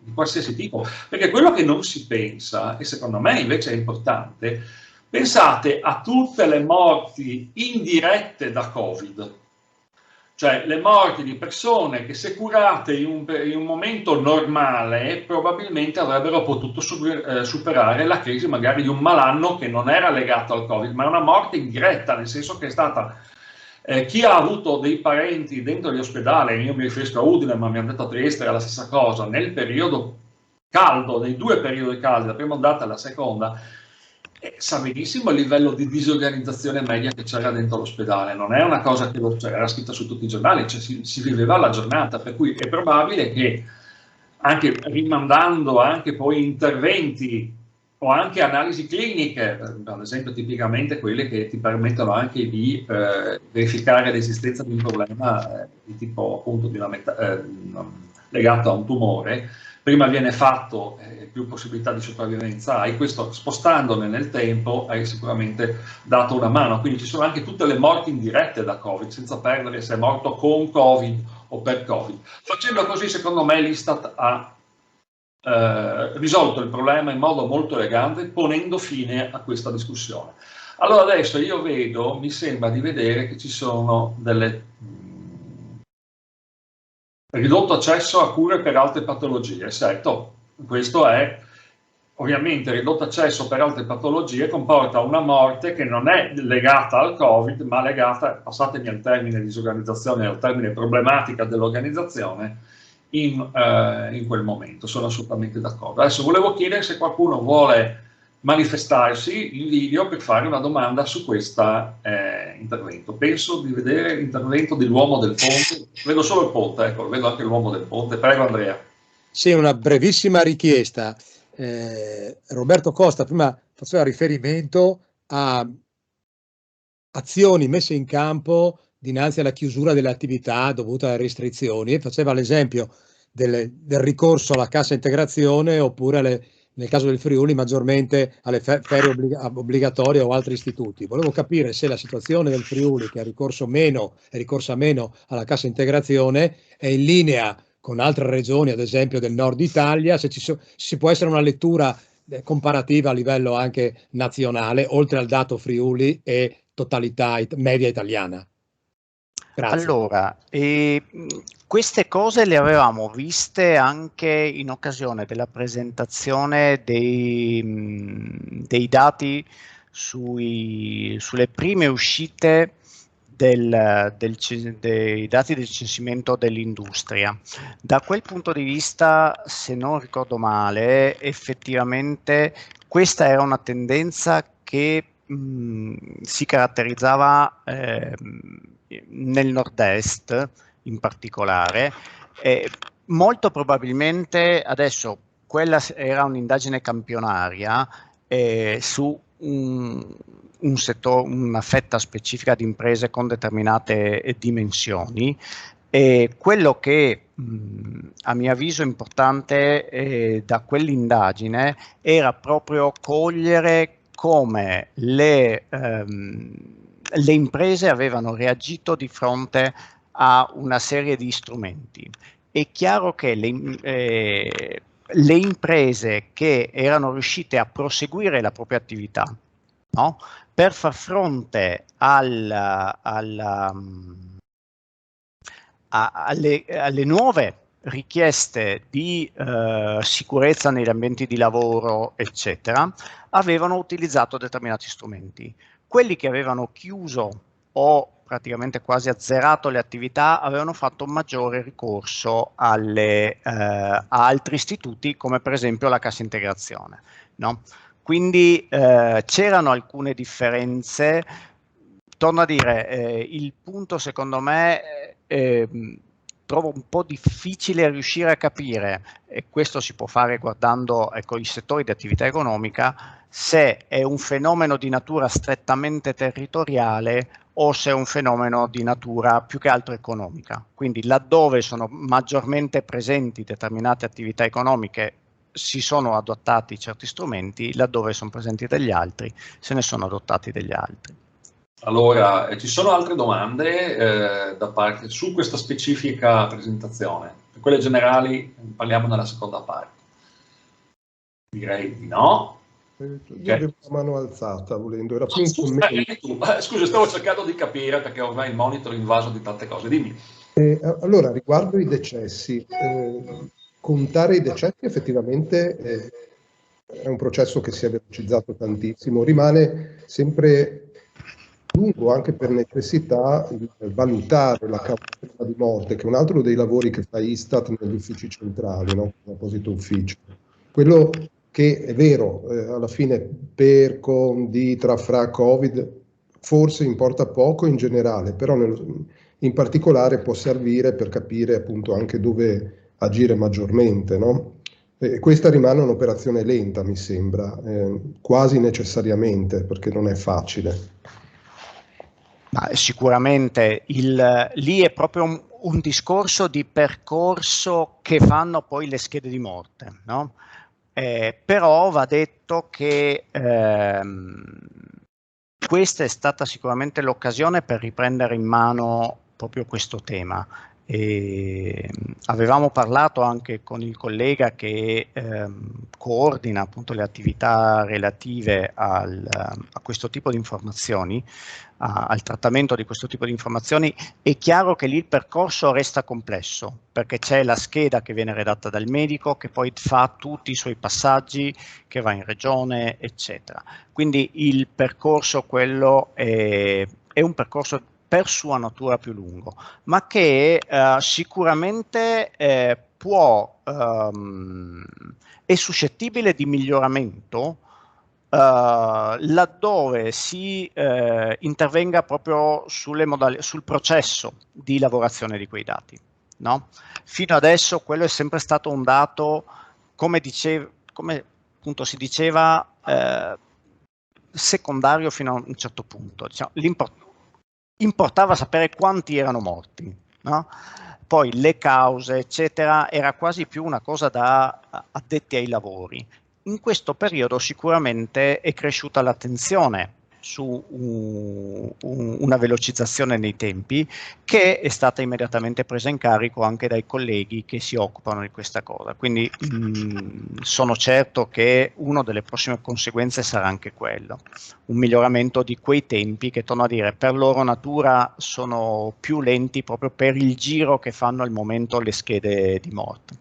di qualsiasi tipo, perché quello che non si pensa, e secondo me invece è importante, pensate a tutte le morti indirette da Covid, cioè le morti di persone che se curate in un momento normale probabilmente avrebbero potuto superare la crisi magari di un malanno che non era legato al Covid, ma è una morte indiretta, nel senso che è stata chi ha avuto dei parenti dentro gli ospedali, io mi riferisco a Udine, ma mi hanno detto a Trieste era la stessa cosa, nel periodo caldo, nei due periodi caldi, la prima ondata e la seconda, sa benissimo il livello di disorganizzazione media che c'era dentro l'ospedale, non è una cosa che era scritta su tutti i giornali, cioè si viveva la giornata, per cui è probabile che anche rimandando anche poi interventi o anche analisi cliniche, ad esempio tipicamente quelle che ti permettono anche di verificare l'esistenza di un problema di tipo appunto legato a un tumore, prima viene fatto più possibilità di sopravvivenza hai, questo spostandone nel tempo hai sicuramente dato una mano, quindi ci sono anche tutte le morti indirette da Covid, senza perdere se è morto con Covid o per Covid. Facendo così secondo me l'Istat ha risolto il problema in modo molto elegante, ponendo fine a questa discussione. Allora adesso io vedo, mi sembra di vedere che ci sono delle ridotto accesso a cure per altre patologie, certo, questo è ovviamente ridotto accesso per altre patologie comporta una morte che non è legata al Covid, ma legata, passatemi al termine disorganizzazione, al termine problematica dell'organizzazione in quel momento, sono assolutamente d'accordo. Adesso volevo chiedere se qualcuno vuole manifestarsi in video per fare una domanda su questo intervento. Penso di vedere l'intervento dell'uomo del ponte, vedo solo il ponte, ecco, vedo anche l'uomo del ponte. Prego Andrea. Sì, una brevissima richiesta. Roberto Costa prima faceva riferimento a azioni messe in campo dinanzi alla chiusura delle attività dovute alle restrizioni e faceva l'esempio del ricorso alla cassa integrazione oppure nel caso del Friuli maggiormente alle ferie obbligatorie o altri istituti. Volevo capire se la situazione del Friuli, che è ricorsa meno alla cassa integrazione, è in linea con altre regioni, ad esempio del nord Italia, se ci può essere una lettura comparativa a livello anche nazionale, oltre al dato Friuli e totalità media italiana. Grazie. Allora, queste cose le avevamo viste anche in occasione della presentazione dei dati sulle prime uscite dei dati del censimento dell'industria. Da quel punto di vista, se non ricordo male, effettivamente questa era una tendenza che si caratterizzava nel nord-est in particolare. Molto probabilmente adesso quella era un'indagine campionaria su un settore, una fetta specifica di imprese con determinate dimensioni. Quello che a mio avviso importante da quell'indagine era proprio cogliere come le imprese avevano reagito di fronte a una serie di strumenti. È chiaro che le imprese che erano riuscite a proseguire la propria attività, no? Per far fronte alle nuove richieste di sicurezza negli ambienti di lavoro, eccetera, avevano utilizzato determinati strumenti. Quelli che avevano chiuso o praticamente quasi azzerato le attività avevano fatto un maggiore ricorso a altri istituti, come per esempio la cassa integrazione, no? Quindi c'erano alcune differenze. Torno a dire, il punto secondo me trovo un po' difficile riuscire a capire, e questo si può fare guardando i settori di attività economica, se è un fenomeno di natura strettamente territoriale o se è un fenomeno di natura più che altro economica. Quindi laddove sono maggiormente presenti determinate attività economiche si sono adottati certi strumenti, laddove sono presenti degli altri se ne sono adottati degli altri. Allora, ci sono altre domande da parte su questa specifica presentazione? Per quelle generali parliamo nella seconda parte. Direi di no. Io avevo la mano alzata volendo, era più scusa, stavo cercando di capire perché ormai il monitor è invaso di tante cose, dimmi. Allora, riguardo i decessi, contare i decessi effettivamente è un processo che si è velocizzato tantissimo, rimane sempre lungo anche per necessità di valutare la causa di morte, che è un altro dei lavori che fa Istat negli uffici centrali, no? L'apposito ufficio. Quello che è vero, alla fine per, con, di, tra, fra, Covid, forse importa poco in generale, però in particolare può servire per capire appunto anche dove agire maggiormente, no? Questa rimane un'operazione lenta, mi sembra, quasi necessariamente, perché non è facile. Ma sicuramente lì è proprio un discorso di percorso che fanno poi le schede di morte, no? Però va detto che questa è stata sicuramente l'occasione per riprendere in mano proprio questo tema. E avevamo parlato anche con il collega che coordina appunto le attività relative a questo tipo di informazioni, al trattamento di questo tipo di informazioni. È chiaro che lì il percorso resta complesso, perché c'è la scheda che viene redatta dal medico, che poi fa tutti i suoi passaggi, che va in regione, eccetera. Quindi il percorso quello è un percorso per sua natura più lungo, ma che sicuramente è suscettibile di miglioramento laddove si intervenga proprio sul processo di lavorazione di quei dati, no? Fino adesso quello è sempre stato un dato, come appunto si diceva, secondario fino a un certo punto. Diciamo, importava sapere quanti erano morti, no? Poi le cause, eccetera, era quasi più una cosa da addetti ai lavori. In questo periodo sicuramente è cresciuta l'attenzione su una velocizzazione nei tempi, che è stata immediatamente presa in carico anche dai colleghi che si occupano di questa cosa. Quindi sono certo che una delle prossime conseguenze sarà anche quello, un miglioramento di quei tempi che, torno a dire, per loro natura sono più lenti proprio per il giro che fanno al momento le schede di morte.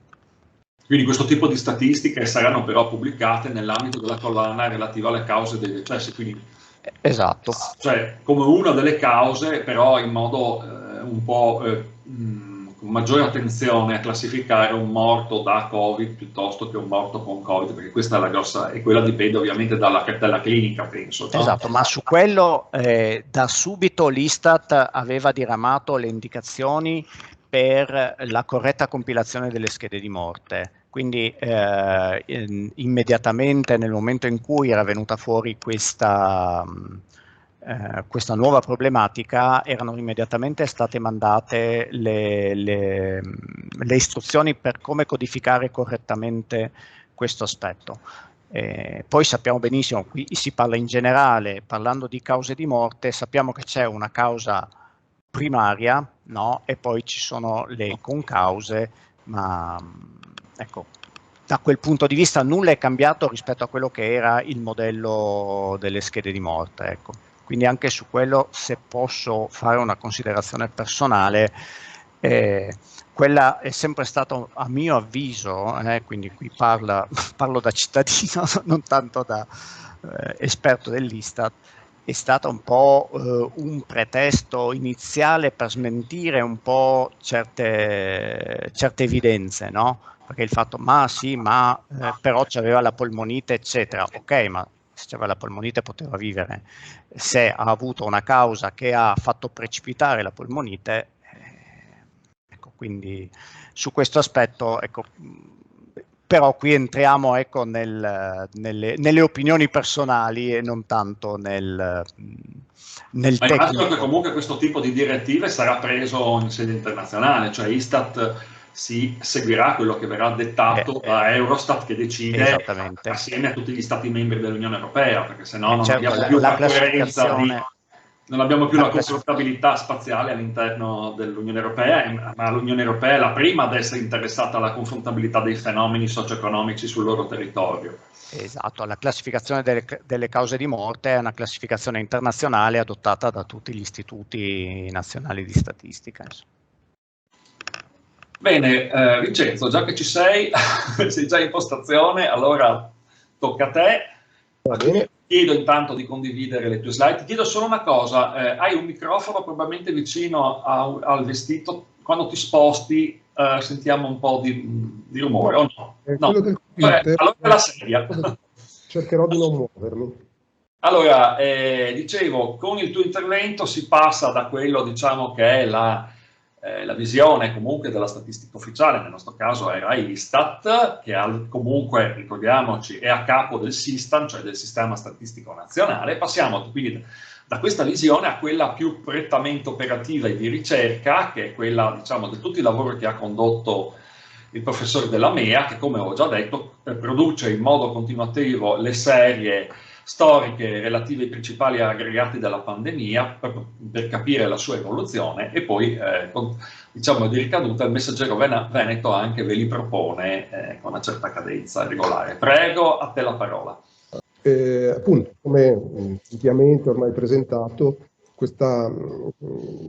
Quindi questo tipo di statistiche saranno però pubblicate nell'ambito della collana relativa alle cause dei decessi, quindi esatto, cioè come una delle cause, però in modo un po' con maggiore attenzione a classificare un morto da Covid piuttosto che un morto con Covid, perché questa è la grossa, e quella dipende ovviamente dalla cartella clinica, penso. No? Esatto, ma su quello da subito l'Istat aveva diramato le indicazioni per la corretta compilazione delle schede di morte. Quindi immediatamente nel momento in cui era venuta fuori questa nuova problematica, erano immediatamente state mandate le istruzioni per come codificare correttamente questo aspetto. Poi sappiamo benissimo, qui si parla in generale, parlando di cause di morte, sappiamo che c'è una causa primaria, no? E poi ci sono le concause, ma ecco, da quel punto di vista nulla è cambiato rispetto a quello che era il modello delle schede di morte, ecco. Quindi anche su quello, se posso fare una considerazione personale, quella è sempre stata, a mio avviso, quindi qui parlo da cittadino, non tanto da esperto dell'Istat, è stata un po' un pretesto iniziale per smentire un po' certe evidenze, no? Perché il fatto, però c'aveva la polmonite, eccetera. Ok, ma se c'aveva la polmonite poteva vivere. Se ha avuto una causa che ha fatto precipitare la polmonite, ecco, quindi su questo aspetto, ecco, però qui entriamo, ecco, nelle opinioni personali e non tanto nel tecnico. Ma immagino che comunque questo tipo di direttive sarà preso in sede internazionale, cioè Istat si seguirà quello che verrà dettato da Eurostat, che decide assieme a tutti gli stati membri dell'Unione Europea, perché sennò non abbiamo più la coerenza non abbiamo più la confortabilità spaziale all'interno dell'Unione Europea, ma l'Unione Europea è la prima ad essere interessata alla confrontabilità dei fenomeni socio-economici sul loro territorio. Esatto, la classificazione delle cause di morte è una classificazione internazionale adottata da tutti gli istituti nazionali di statistica. Bene, Vincenzo, già che ci sei, sei già in postazione, allora tocca a te. Va bene. Chiedo intanto di condividere le tue slide. Ti chiedo solo una cosa, hai un microfono probabilmente vicino al vestito, quando ti sposti sentiamo un po' di rumore, o no? No. Allora la sedia. Cercherò di non muovermi. Allora, dicevo, con il tuo intervento si passa da quello, diciamo, che è la visione comunque della statistica ufficiale, nel nostro caso era Istat, che comunque, ricordiamoci, è a capo del SISTAN, cioè del Sistema Statistico Nazionale. Passiamo quindi da questa visione a quella più prettamente operativa e di ricerca, che è quella, diciamo, di tutti i lavori che ha condotto il professore Della Mea, che, come ho già detto, produce in modo continuativo le serie storiche relative ai principali aggregati della pandemia per capire la sua evoluzione, e poi diciamo di ricaduta il Messaggero Veneto anche ve li propone con una certa cadenza regolare. Prego, a te la parola. Appunto, come ampiamente ormai presentato, questa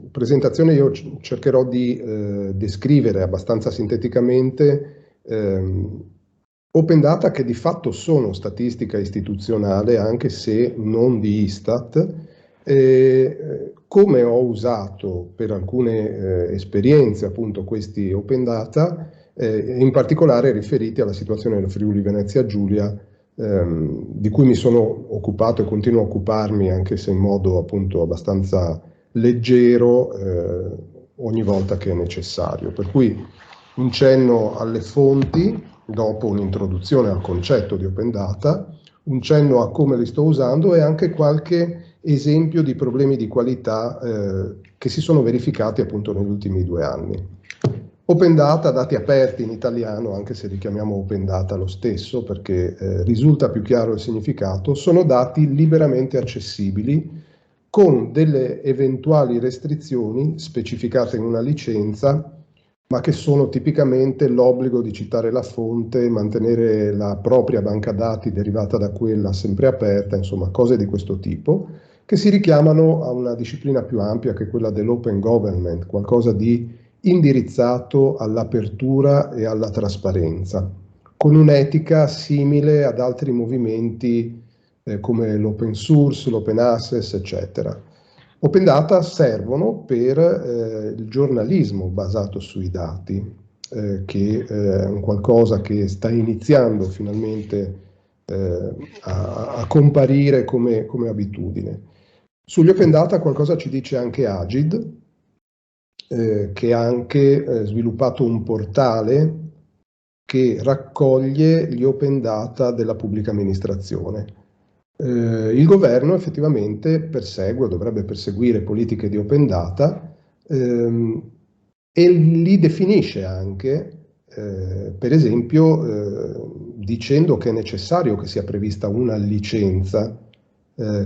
presentazione io cercherò di descrivere abbastanza sinteticamente Open Data, che di fatto sono statistica istituzionale, anche se non di Istat, come ho usato per alcune esperienze appunto questi Open Data, in particolare riferiti alla situazione del Friuli Venezia Giulia, di cui mi sono occupato e continuo a occuparmi, anche se in modo appunto abbastanza leggero, ogni volta che è necessario. Per cui un cenno alle fonti, dopo un'introduzione al concetto di Open Data, un cenno a come li sto usando e anche qualche esempio di problemi di qualità che si sono verificati appunto negli ultimi 2 anni. Open Data, dati aperti in italiano, anche se li chiamiamo Open Data lo stesso perché risulta più chiaro il significato, sono dati liberamente accessibili con delle eventuali restrizioni specificate in una licenza, ma che sono tipicamente l'obbligo di citare la fonte, mantenere la propria banca dati derivata da quella sempre aperta, insomma cose di questo tipo, che si richiamano a una disciplina più ampia che è quella dell'open government, qualcosa di indirizzato all'apertura e alla trasparenza, con un'etica simile ad altri movimenti come l'open source, l'open access, eccetera. Open Data servono per il giornalismo basato sui dati, che è un qualcosa che sta iniziando finalmente a comparire come abitudine. Sugli Open Data qualcosa ci dice anche Agid, che ha anche sviluppato un portale che raccoglie gli Open Data della pubblica amministrazione. Il governo effettivamente persegue o dovrebbe perseguire politiche di Open Data e li definisce anche, per esempio, dicendo che è necessario che sia prevista una licenza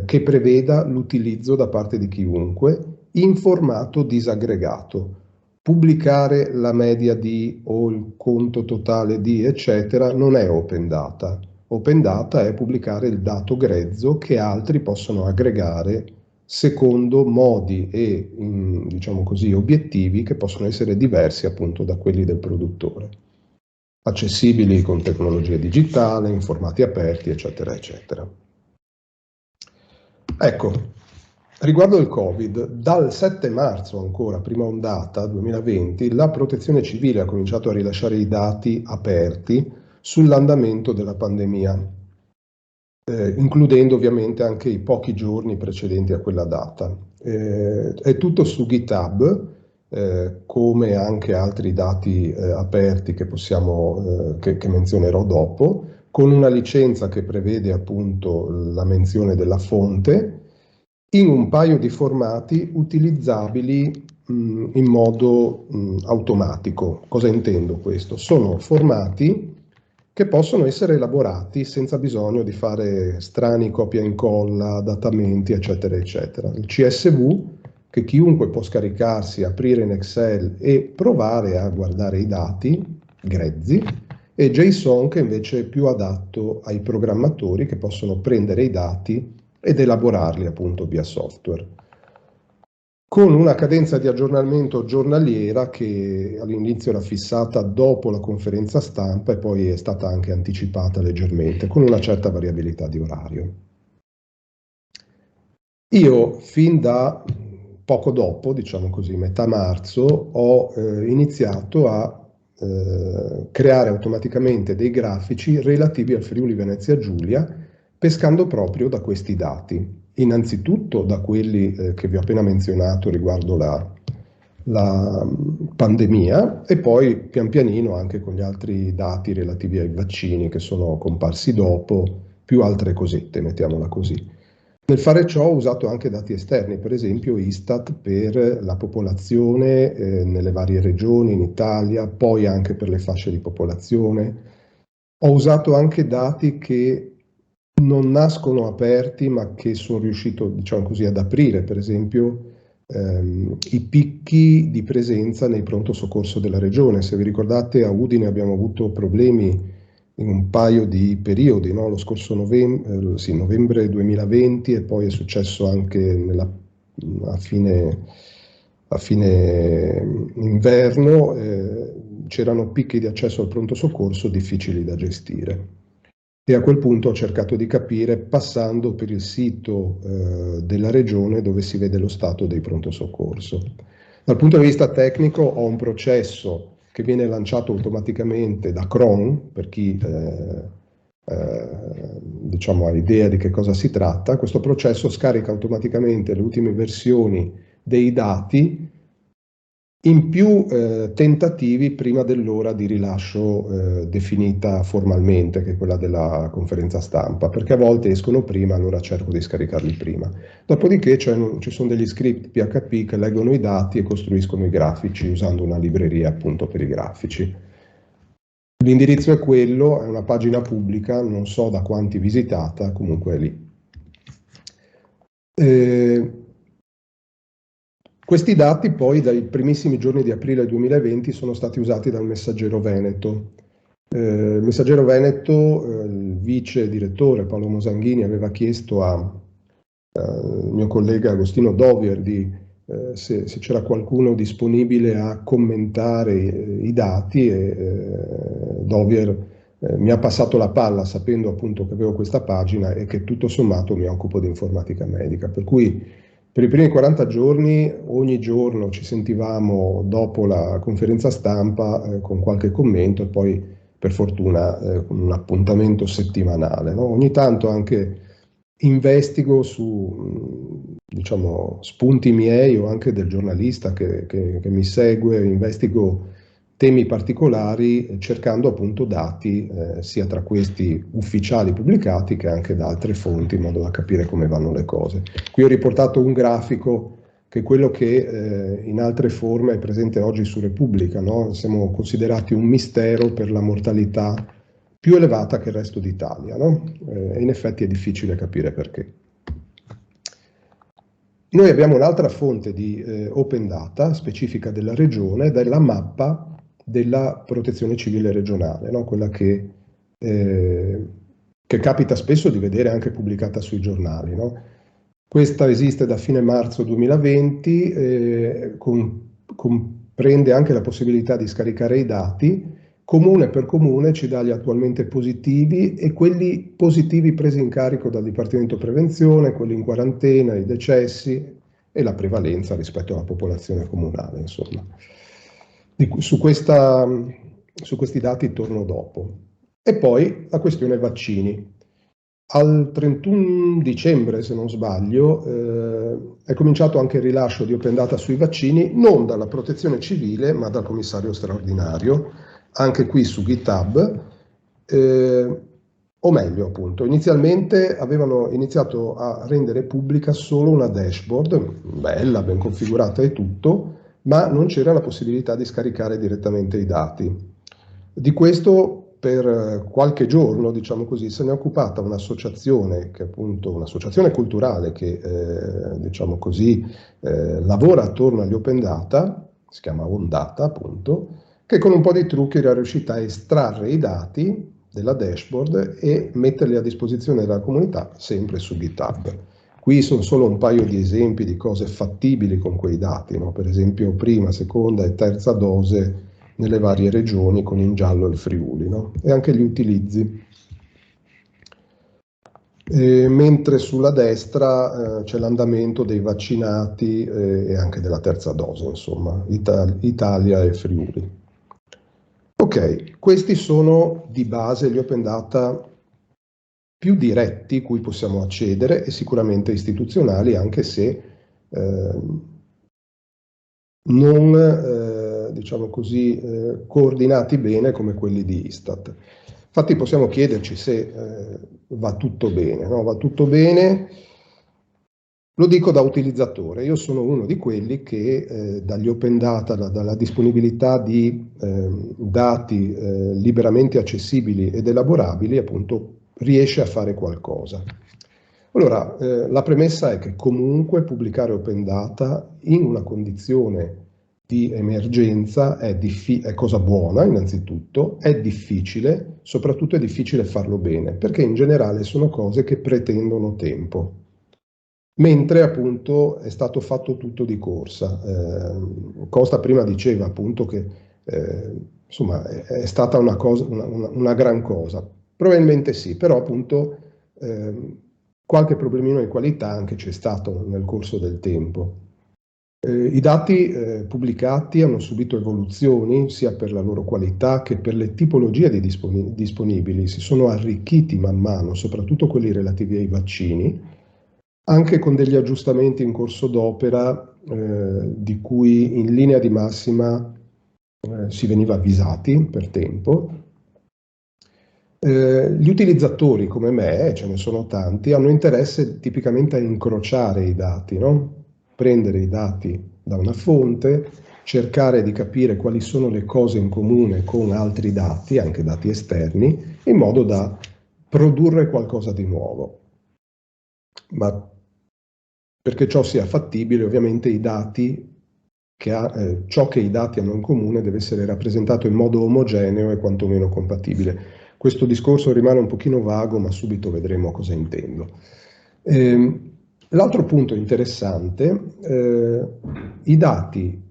che preveda l'utilizzo da parte di chiunque in formato disaggregato. Pubblicare la media di o il conto totale di eccetera non è Open Data. Open Data è pubblicare il dato grezzo che altri possono aggregare secondo modi e diciamo così obiettivi che possono essere diversi appunto da quelli del produttore, accessibili con tecnologia digitale, in formati aperti, eccetera, eccetera. Ecco, riguardo il Covid, dal 7 marzo ancora, prima ondata 2020, la Protezione Civile ha cominciato a rilasciare i dati aperti sull'andamento della pandemia, includendo ovviamente anche i pochi giorni precedenti a quella data. È tutto su GitHub, come anche altri dati aperti che che menzionerò dopo, con una licenza che prevede appunto la menzione della fonte, in un paio di formati utilizzabili in modo automatico. Cosa intendo questo? Sono formati che possono essere elaborati senza bisogno di fare strani copia e incolla, datamenti, eccetera, eccetera. Il CSV, che chiunque può scaricarsi, aprire in Excel e provare a guardare i dati grezzi, e JSON, che invece è più adatto ai programmatori che possono prendere i dati ed elaborarli appunto via software, con una cadenza di aggiornamento giornaliera che all'inizio era fissata dopo la conferenza stampa e poi è stata anche anticipata leggermente, con una certa variabilità di orario. Io fin da poco dopo, diciamo così, metà marzo, ho iniziato a creare automaticamente dei grafici relativi al Friuli Venezia Giulia, pescando proprio da questi dati. Innanzitutto da quelli che vi ho appena menzionato riguardo la pandemia, e poi pian pianino anche con gli altri dati relativi ai vaccini che sono comparsi dopo, più altre cosette, mettiamola così. Nel fare ciò ho usato anche dati esterni, per esempio Istat per la popolazione nelle varie regioni in Italia, poi anche per le fasce di popolazione. Ho usato anche dati che non nascono aperti, ma che sono riuscito, diciamo così, ad aprire, per esempio, i picchi di presenza nei pronto soccorso della regione. Se vi ricordate, a Udine abbiamo avuto problemi in un paio di periodi, no? Lo scorso novembre 2020, e poi è successo anche a fine inverno, c'erano picchi di accesso al pronto soccorso difficili da gestire. E a quel punto ho cercato di capire, passando per il sito della regione dove si vede lo stato dei pronto soccorso. Dal punto di vista tecnico ho un processo che viene lanciato automaticamente da Chrome, per chi diciamo ha idea di che cosa si tratta. Questo processo scarica automaticamente le ultime versioni dei dati in più tentativi prima dell'ora di rilascio definita formalmente, che è quella della conferenza stampa, perché a volte escono prima, allora cerco di scaricarli prima. Dopodiché ci sono degli script PHP che leggono i dati e costruiscono i grafici usando una libreria appunto per i grafici. L'indirizzo è quello, è una pagina pubblica, non so da quanti visitata, comunque è lì. Questi dati poi dai primissimi giorni di aprile 2020 sono stati usati dal Messaggero Veneto. Il Messaggero Veneto, il vice direttore Paolo Mosanghini aveva chiesto al mio collega Agostino Dovier se c'era qualcuno disponibile a commentare i dati, e Dovier mi ha passato la palla sapendo appunto che avevo questa pagina e che tutto sommato mi occupo di informatica medica, per cui per i primi 40 giorni, ogni giorno ci sentivamo dopo la conferenza stampa con qualche commento, e poi per fortuna un appuntamento settimanale, no? Ogni tanto anche investigo su diciamo, spunti miei o anche del giornalista che mi segue, investigo temi particolari cercando appunto dati sia tra questi ufficiali pubblicati che anche da altre fonti, in modo da capire come vanno le cose. Qui ho riportato un grafico che è quello che in altre forme è presente oggi su Repubblica, no? Siamo considerati un mistero per la mortalità più elevata che il resto d'Italia, no? E in effetti è difficile capire perché. Noi abbiamo un'altra fonte di open data specifica della regione, ed è la mappa della protezione civile regionale, no? Quella che capita spesso di vedere anche pubblicata sui giornali, no? Questa esiste da fine marzo 2020, comprende anche la possibilità di scaricare i dati. Comune per comune ci dà gli attualmente positivi e quelli positivi presi in carico dal Dipartimento Prevenzione, quelli in quarantena, i decessi e la prevalenza rispetto alla popolazione comunale, insomma. Su questi dati torno dopo. E poi la questione vaccini. Al 31 dicembre, se non sbaglio, è cominciato anche il rilascio di open data sui vaccini, non dalla Protezione Civile, ma dal commissario straordinario, anche qui su GitHub, o meglio appunto, inizialmente avevano iniziato a rendere pubblica solo una dashboard, bella, ben configurata e tutto, ma non c'era la possibilità di scaricare direttamente i dati. Di questo per qualche giorno, diciamo così, se ne è occupata un'associazione che appunto un'associazione culturale che diciamo così lavora attorno agli open data, si chiama OnData appunto, che con un po' di trucchi era riuscita a estrarre i dati della dashboard e metterli a disposizione della comunità sempre su GitHub. Qui sono solo un paio di esempi di cose fattibili con quei dati, no? Per esempio prima, seconda e terza dose nelle varie regioni, con in giallo il Friuli, no? E anche gli utilizzi. Mentre sulla destra c'è l'andamento dei vaccinati e anche della terza dose, insomma, Italia e Friuli. Ok, questi sono di base gli open data più diretti cui possiamo accedere e sicuramente istituzionali, anche se non diciamo così coordinati bene come quelli di Istat. Infatti possiamo chiederci se va tutto bene, no? Va tutto bene, lo dico da utilizzatore. Io sono uno di quelli che dagli open data, dalla disponibilità di dati liberamente accessibili ed elaborabili, appunto riesce a fare qualcosa. Allora, la premessa è che comunque pubblicare Open Data in una condizione di emergenza è cosa buona innanzitutto, è difficile, soprattutto è difficile farlo bene, perché in generale sono cose che pretendono tempo, mentre appunto è stato fatto tutto di corsa. Costa prima diceva appunto che insomma è stata una gran cosa, probabilmente sì, però appunto qualche problemino di qualità anche c'è stato nel corso del tempo. I dati pubblicati hanno subito evoluzioni sia per la loro qualità che per le tipologie disponibili, si sono arricchiti man mano, soprattutto quelli relativi ai vaccini, anche con degli aggiustamenti in corso d'opera di cui in linea di massima si veniva avvisati per tempo. Gli utilizzatori come me, ce ne sono tanti, hanno interesse tipicamente a incrociare i dati, no? Prendere i dati da una fonte, cercare di capire quali sono le cose in comune con altri dati, anche dati esterni, in modo da produrre qualcosa di nuovo. Ma perché ciò sia fattibile, ovviamente ciò che i dati hanno in comune deve essere rappresentato in modo omogeneo e quantomeno compatibile. Questo discorso rimane un pochino vago, ma subito vedremo cosa intendo. L'altro punto interessante, i dati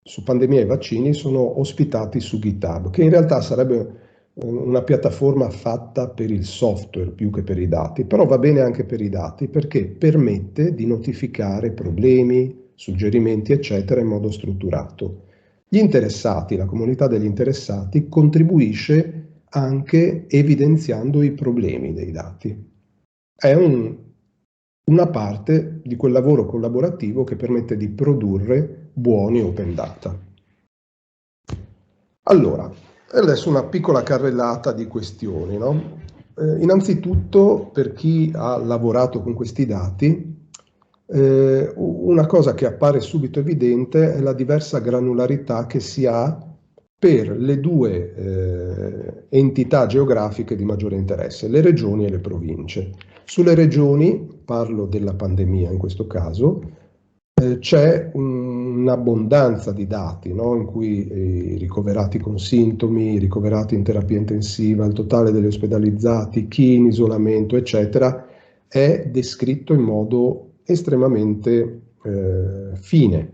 su pandemia e vaccini sono ospitati su GitHub, che in realtà sarebbe una piattaforma fatta per il software più che per i dati, però va bene anche per i dati perché permette di notificare problemi, suggerimenti, eccetera, in modo strutturato. Gli interessati, la comunità degli interessati, contribuisce anche evidenziando i problemi dei dati. È una parte di quel lavoro collaborativo che permette di produrre buoni open data. Allora, adesso una piccola carrellata di questioni, no? Innanzitutto, per chi ha lavorato con questi dati, una cosa che appare subito evidente è la diversa granularità che si ha per le due entità geografiche di maggiore interesse, le regioni e le province. Sulle regioni, parlo della pandemia in questo caso, c'è un'abbondanza di dati, no? In cui i ricoverati con sintomi, i ricoverati in terapia intensiva, il totale degli ospedalizzati, chi in isolamento, eccetera, è descritto in modo estremamente fine.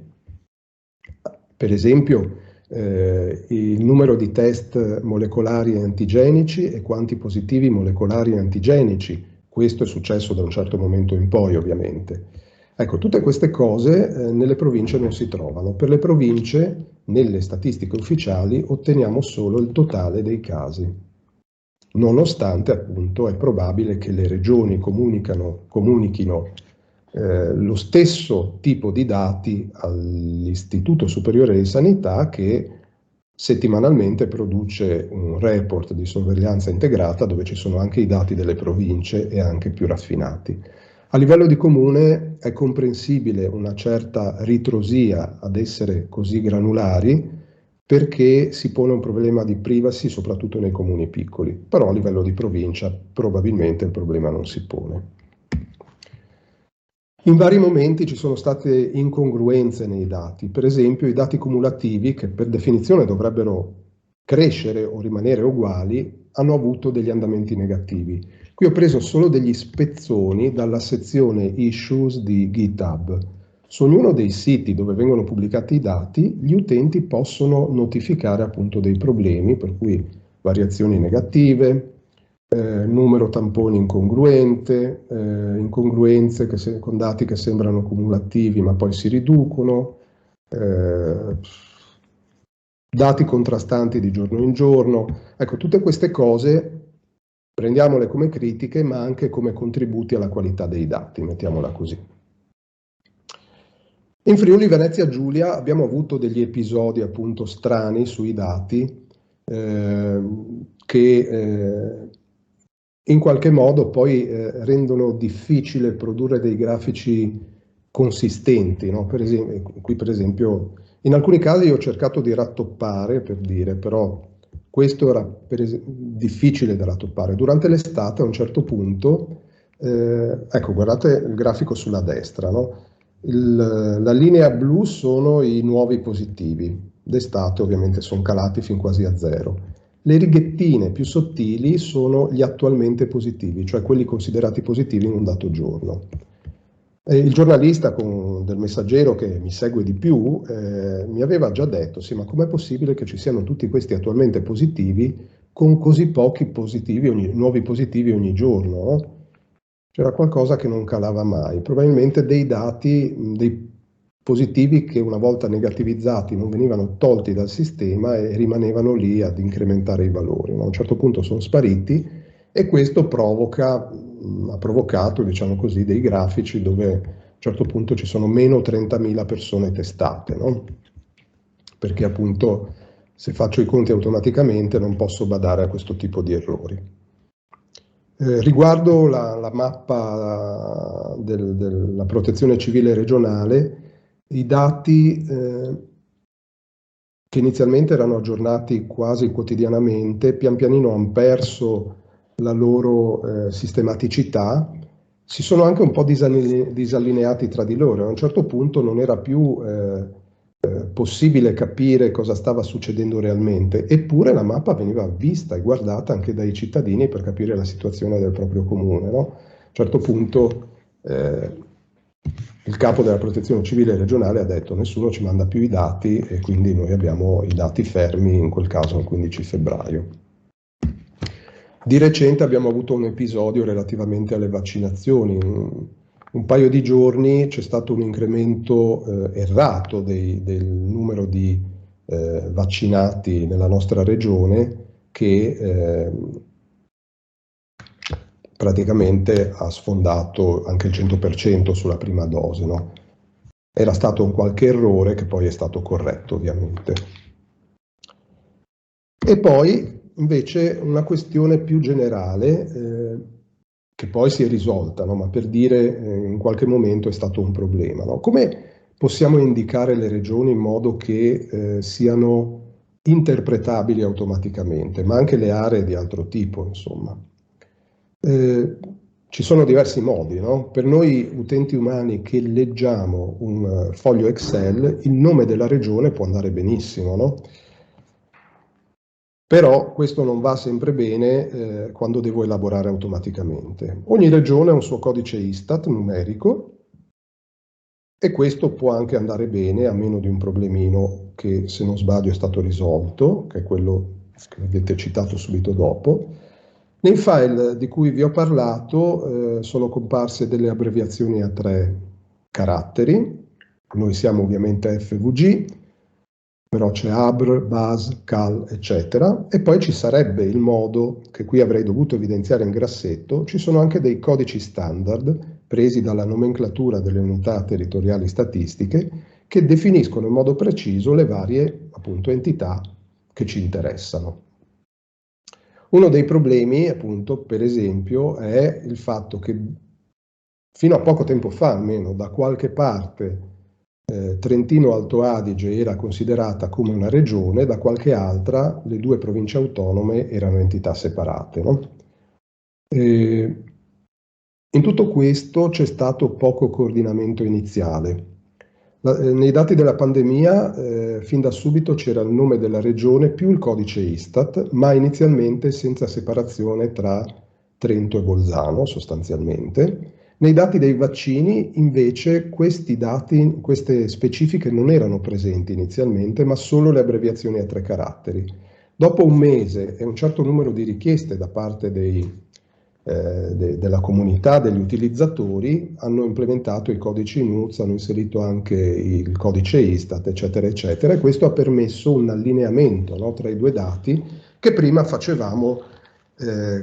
Per esempio, il numero di test molecolari e antigenici e quanti positivi molecolari e antigenici. Questo è successo da un certo momento in poi, ovviamente. Ecco, tutte queste cose nelle province non si trovano. Per le province, nelle statistiche ufficiali, otteniamo solo il totale dei casi. Nonostante, appunto, è probabile che le regioni comunichino lo stesso tipo di dati all'Istituto Superiore di Sanità che settimanalmente produce un report di sorveglianza integrata dove ci sono anche i dati delle province e anche più raffinati. A livello di comune è comprensibile una certa ritrosia ad essere così granulari perché si pone un problema di privacy soprattutto nei comuni piccoli, però a livello di provincia probabilmente il problema non si pone. In vari momenti ci sono state incongruenze nei dati, per esempio i dati cumulativi che per definizione dovrebbero crescere o rimanere uguali hanno avuto degli andamenti negativi. Qui ho preso solo degli spezzoni dalla sezione Issues di GitHub. Su ognuno dei siti dove vengono pubblicati i dati, gli utenti possono notificare appunto dei problemi, per cui variazioni negative, numero tamponi incongruente, incongruenze con dati che sembrano cumulativi ma poi si riducono, dati contrastanti di giorno in giorno. Ecco, tutte queste cose prendiamole come critiche ma anche come contributi alla qualità dei dati, mettiamola così. In Friuli Venezia Giulia abbiamo avuto degli episodi appunto strani sui dati che in qualche modo poi rendono difficile produrre dei grafici consistenti, no? Qui per esempio, in alcuni casi ho cercato di rattoppare, per dire, però questo era difficile da rattoppare. Durante l'estate a un certo punto, ecco, guardate il grafico sulla destra, no? La linea blu sono i nuovi positivi, d'estate ovviamente sono calati fin quasi a zero. Le righettine più sottili sono gli attualmente positivi, cioè quelli considerati positivi in un dato giorno. Il giornalista del Messaggero che mi segue di più mi aveva già detto, sì, ma com'è possibile che ci siano tutti questi attualmente positivi con così pochi positivi, nuovi positivi ogni giorno? No? C'era qualcosa che non calava mai, probabilmente dei dati, dei positivi che una volta negativizzati non venivano tolti dal sistema e rimanevano lì ad incrementare i valori. No? A un certo punto sono spariti e questo ha provocato, diciamo così, dei grafici dove a un certo punto ci sono meno 30.000 persone testate, no? Perché appunto se faccio i conti automaticamente non posso badare a questo tipo di errori. Riguardo la mappa della protezione civile regionale, i dati che inizialmente erano aggiornati quasi quotidianamente, pian pianino hanno perso la loro sistematicità, si sono anche un po' disallineati tra di loro. A un certo punto non era più possibile capire cosa stava succedendo realmente, eppure la mappa veniva vista e guardata anche dai cittadini per capire la situazione del proprio comune. No? A un certo punto il capo della protezione civile regionale ha detto nessuno ci manda più i dati e quindi noi abbiamo i dati fermi, in quel caso il 15 febbraio. Di recente abbiamo avuto un episodio relativamente alle vaccinazioni. Un paio di giorni c'è stato un incremento errato del numero di vaccinati nella nostra regione che praticamente ha sfondato anche il 100% sulla prima dose. No? Era stato un qualche errore che poi è stato corretto ovviamente. E poi invece una questione più generale che poi si è risolta, no? Ma per dire in qualche momento è stato un problema. No? Come possiamo indicare le regioni in modo che siano interpretabili automaticamente, ma anche le aree di altro tipo, insomma? Ci sono diversi modi, no? Per noi utenti umani che leggiamo un foglio Excel, il nome della regione può andare benissimo, no? Però questo non va sempre bene quando devo elaborare automaticamente. Ogni regione ha un suo codice Istat numerico e questo può anche andare bene a meno di un problemino che, se non sbaglio, è stato risolto, che è quello che avete citato subito dopo. Nei file di cui vi ho parlato sono comparse delle abbreviazioni a 3 caratteri. Noi siamo ovviamente FVG, però c'è ABR, BAS, CAL, eccetera, e poi ci sarebbe il modo, che qui avrei dovuto evidenziare in grassetto, ci sono anche dei codici standard presi dalla nomenclatura delle unità territoriali statistiche che definiscono in modo preciso le varie, appunto, entità che ci interessano. Uno dei problemi, appunto, per esempio, è il fatto che fino a poco tempo fa, almeno da qualche parte, Trentino Alto Adige era considerata come una regione, da qualche altra le 2 province autonome erano entità separate. No? In tutto questo c'è stato poco coordinamento iniziale. Nei dati della pandemia, fin da subito c'era il nome della regione più il codice Istat, ma inizialmente senza separazione tra Trento e Bolzano, sostanzialmente. Nei dati dei vaccini, invece, questi dati, queste specifiche non erano presenti inizialmente, ma solo le abbreviazioni a 3 caratteri. Dopo un mese e un certo numero di richieste da parte della comunità, degli utilizzatori, hanno implementato i codici NUTS, hanno inserito anche il codice Istat, eccetera, eccetera, e questo ha permesso un allineamento, no, tra i 2 dati che prima facevamo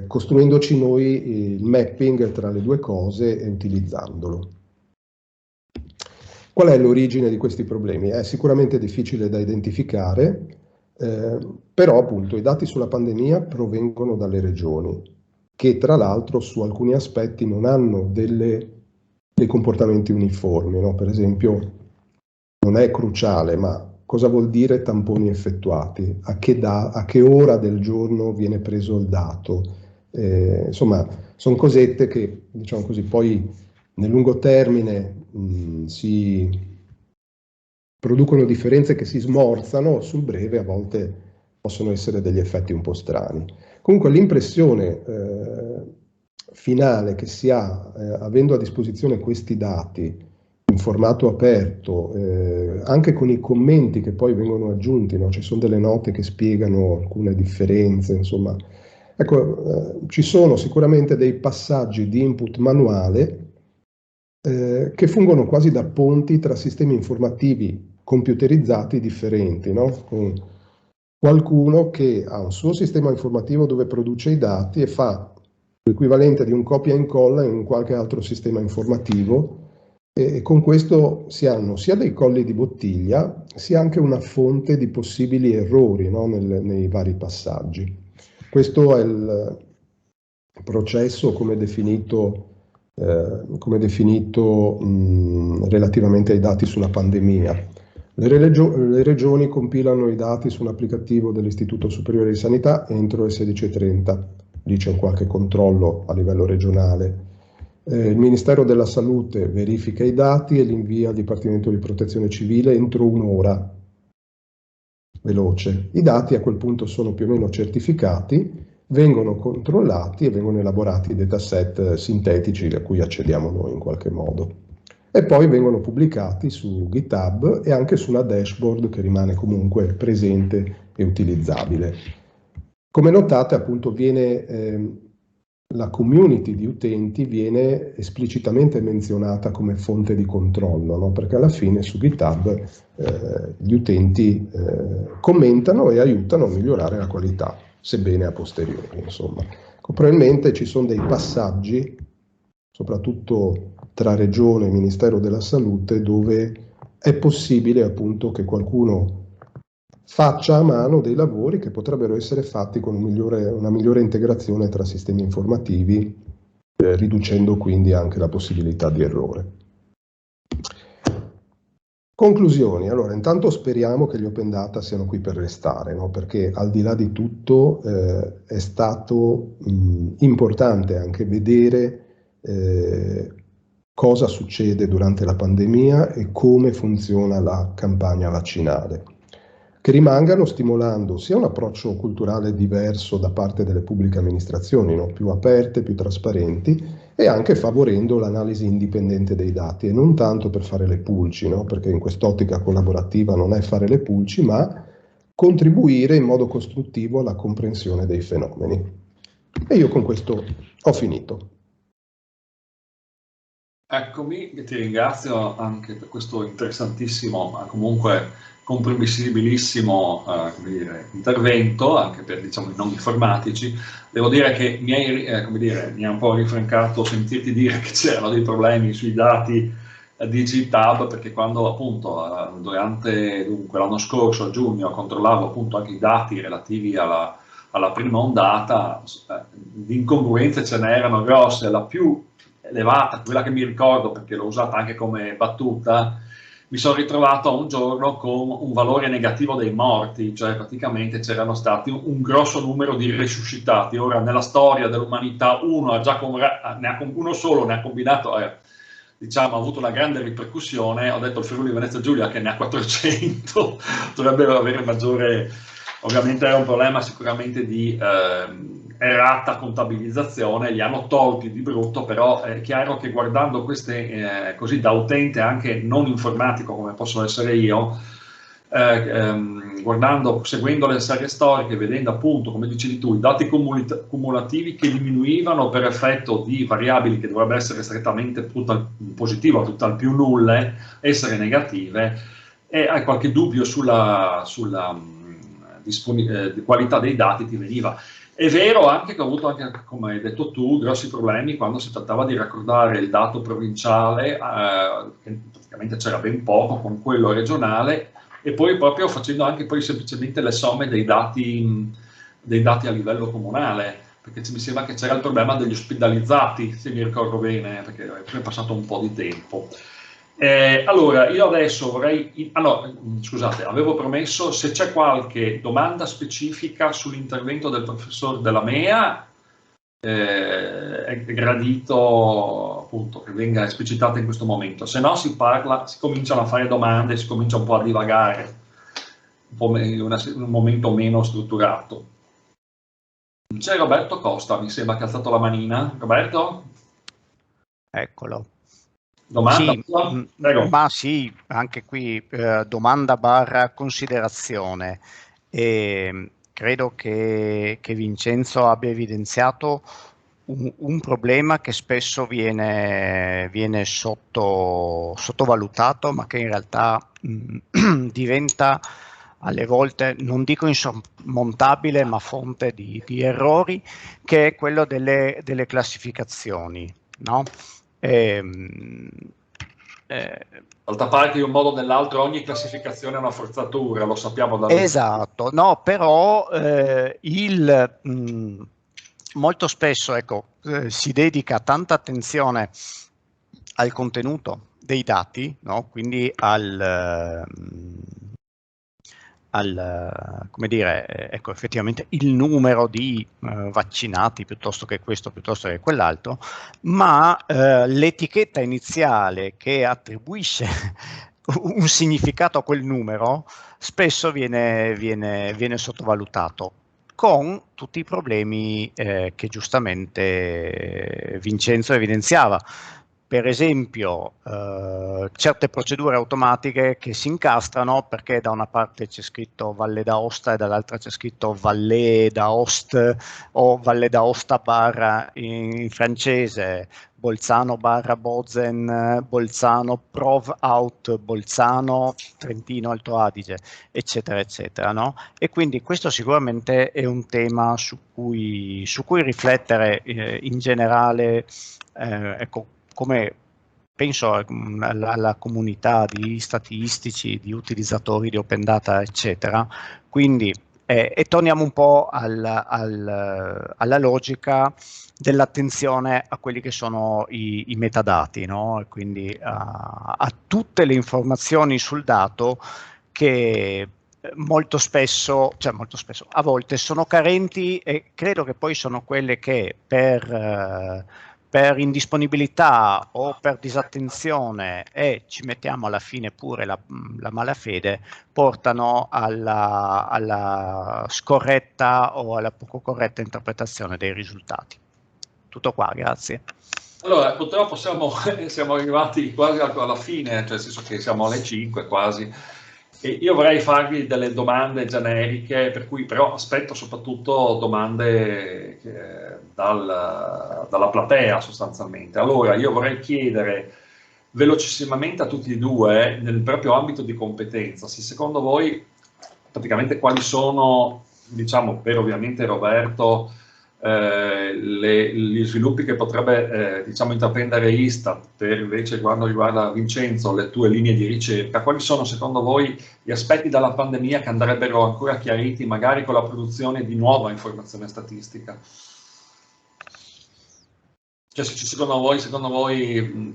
costruendoci noi il mapping tra le 2 cose e utilizzandolo. Qual è l'origine di questi problemi? È sicuramente difficile da identificare, però appunto i dati sulla pandemia provengono dalle regioni, che tra l'altro su alcuni aspetti non hanno dei comportamenti uniformi, no? Per esempio non è cruciale, ma cosa vuol dire tamponi effettuati, a che ora del giorno viene preso il dato. Insomma, sono cosette che, diciamo così, poi nel lungo termine si producono differenze che si smorzano, sul breve a volte possono essere degli effetti un po' strani. Comunque l'impressione finale che si ha, avendo a disposizione questi dati in formato aperto, anche con i commenti che poi vengono aggiunti, no? Ci sono delle note che spiegano alcune differenze, insomma. Ecco, ci sono sicuramente dei passaggi di input manuale che fungono quasi da ponti tra sistemi informativi computerizzati differenti, no? Con qualcuno che ha un suo sistema informativo dove produce i dati e fa l'equivalente di un copia e incolla in un qualche altro sistema informativo, e con questo si hanno sia dei colli di bottiglia, sia anche una fonte di possibili errori, no? Nei vari passaggi. Questo è il processo come definito relativamente ai dati sulla pandemia. Le regioni compilano i dati su un applicativo dell'Istituto Superiore di Sanità entro le 16:30, lì c'è un qualche controllo a livello regionale. Il Ministero della Salute verifica i dati e li invia al Dipartimento di Protezione Civile entro un'ora, veloce. I dati a quel punto sono più o meno certificati, vengono controllati e vengono elaborati dataset sintetici a cui accediamo noi in qualche modo. E poi vengono pubblicati su GitHub e anche su una dashboard che rimane comunque presente e utilizzabile. Come notate, appunto, la community di utenti viene esplicitamente menzionata come fonte di controllo, no? Perché alla fine su GitHub gli utenti commentano e aiutano a migliorare la qualità, sebbene a posteriori, insomma. Probabilmente ci sono dei passaggi, soprattutto tra Regione e Ministero della Salute, dove è possibile appunto che qualcuno faccia a mano dei lavori che potrebbero essere fatti con una migliore integrazione tra sistemi informativi, riducendo quindi anche la possibilità di errore. Conclusioni. Allora, intanto speriamo che gli open data siano qui per restare, no? Perché al di là di tutto è stato importante anche vedere cosa succede durante la pandemia e come funziona la campagna vaccinale, che rimangano stimolando sia un approccio culturale diverso da parte delle pubbliche amministrazioni, no? Più aperte, più trasparenti, e anche favorendo l'analisi indipendente dei dati, e non tanto per fare le pulci, no? Perché in quest'ottica collaborativa non è fare le pulci, ma contribuire in modo costruttivo alla comprensione dei fenomeni. E io con questo ho finito. Eccomi, ti ringrazio anche per questo interessantissimo, ma comunque comprensibilissimo intervento, anche per, diciamo, i non informatici. Devo dire che mi ha un po' rinfrancato sentirti dire che c'erano dei problemi sui dati di GitHub, perché quando appunto durante l'anno scorso, a giugno, controllavo appunto anche i dati relativi alla prima ondata, di incongruenze ce n'erano grosse. La più elevata, quella che mi ricordo perché l'ho usata anche come battuta, mi sono ritrovato un giorno con un valore negativo dei morti, cioè praticamente c'erano stati un grosso numero di resuscitati. Ora, nella storia dell'umanità uno solo ne ha combinato, diciamo, ha avuto una grande ripercussione. Ho detto il Friuli Venezia Giulia che ne ha 400, dovrebbero avere maggiore. Ovviamente è un problema sicuramente di errata contabilizzazione, li hanno tolti di brutto, però è chiaro che guardando queste, così da utente anche non informatico come posso essere io, seguendo le serie storiche, vedendo appunto, come dicevi tu, i dati cumulativi che diminuivano per effetto di variabili che dovrebbero essere strettamente positive o tutt'al più nulle, essere negative, e hai qualche dubbio sulla qualità dei dati ti veniva. È vero anche che ho avuto, anche, come hai detto tu, grossi problemi quando si trattava di raccordare il dato provinciale, che praticamente c'era ben poco, con quello regionale, e poi proprio facendo anche poi semplicemente le somme dei dati a livello comunale, perché mi sembra che c'era il problema degli ospedalizzati, se mi ricordo bene, perché è passato un po' di tempo. Allora, io adesso vorrei... Allora, scusate, avevo promesso, se c'è qualche domanda specifica sull'intervento del professor Della Mea, è gradito appunto che venga esplicitata in questo momento, se no si cominciano a fare domande, si comincia un po' a divagare, un momento meno strutturato. C'è Roberto Costa, mi sembra che ha alzato la manina. Roberto? Eccolo. Domanda? Sì, Prego. ma sì, anche qui domanda / considerazione. Credo che Vincenzo abbia evidenziato un problema che spesso viene sottovalutato, ma che in realtà diventa alle volte, non dico insormontabile, ma fonte di errori, che è quello delle classificazioni, no? D'altra parte, in un modo o nell'altro, ogni classificazione è una forzatura, lo sappiamo da esatto, no, però molto spesso, ecco, si dedica tanta attenzione al contenuto dei dati, no? Quindi come dire, ecco, effettivamente il numero di vaccinati piuttosto che questo, piuttosto che quell'altro, ma l'etichetta iniziale che attribuisce un significato a quel numero spesso viene sottovalutato, con tutti i problemi che giustamente Vincenzo evidenziava. Per esempio, certe procedure automatiche che si incastrano perché da una parte c'è scritto Valle d'Aosta e dall'altra c'è scritto Valle d'Aoste o Valle d'Aosta barra in francese, Bolzano barra Bozen, Bolzano Prov Out, Bolzano, Trentino Alto Adige, eccetera, eccetera, no? E quindi questo sicuramente è un tema su cui riflettere in generale, ecco, come penso alla comunità di statistici, di utilizzatori di Open Data, eccetera. Quindi, e torniamo un po' alla logica dell'attenzione a quelli che sono i metadati, no? E quindi a tutte le informazioni sul dato che molto spesso, a volte sono carenti, e credo che poi sono quelle che per indisponibilità o per disattenzione, e ci mettiamo alla fine pure la malafede, portano alla scorretta o alla poco corretta interpretazione dei risultati. Tutto qua, grazie. Allora, purtroppo siamo arrivati quasi alla fine, cioè nel senso che siamo alle 5 quasi, e io vorrei farvi delle domande generiche, per cui però aspetto soprattutto domande dalla platea sostanzialmente. Allora, io vorrei chiedere velocissimamente a tutti e due, nel proprio ambito di competenza, se secondo voi praticamente quali sono, diciamo, per ovviamente Roberto, gli sviluppi che potrebbe diciamo, intraprendere Istat, per invece quando riguarda Vincenzo le tue linee di ricerca, quali sono secondo voi gli aspetti della pandemia che andrebbero ancora chiariti magari con la produzione di nuova informazione statistica? Cioè, secondo voi,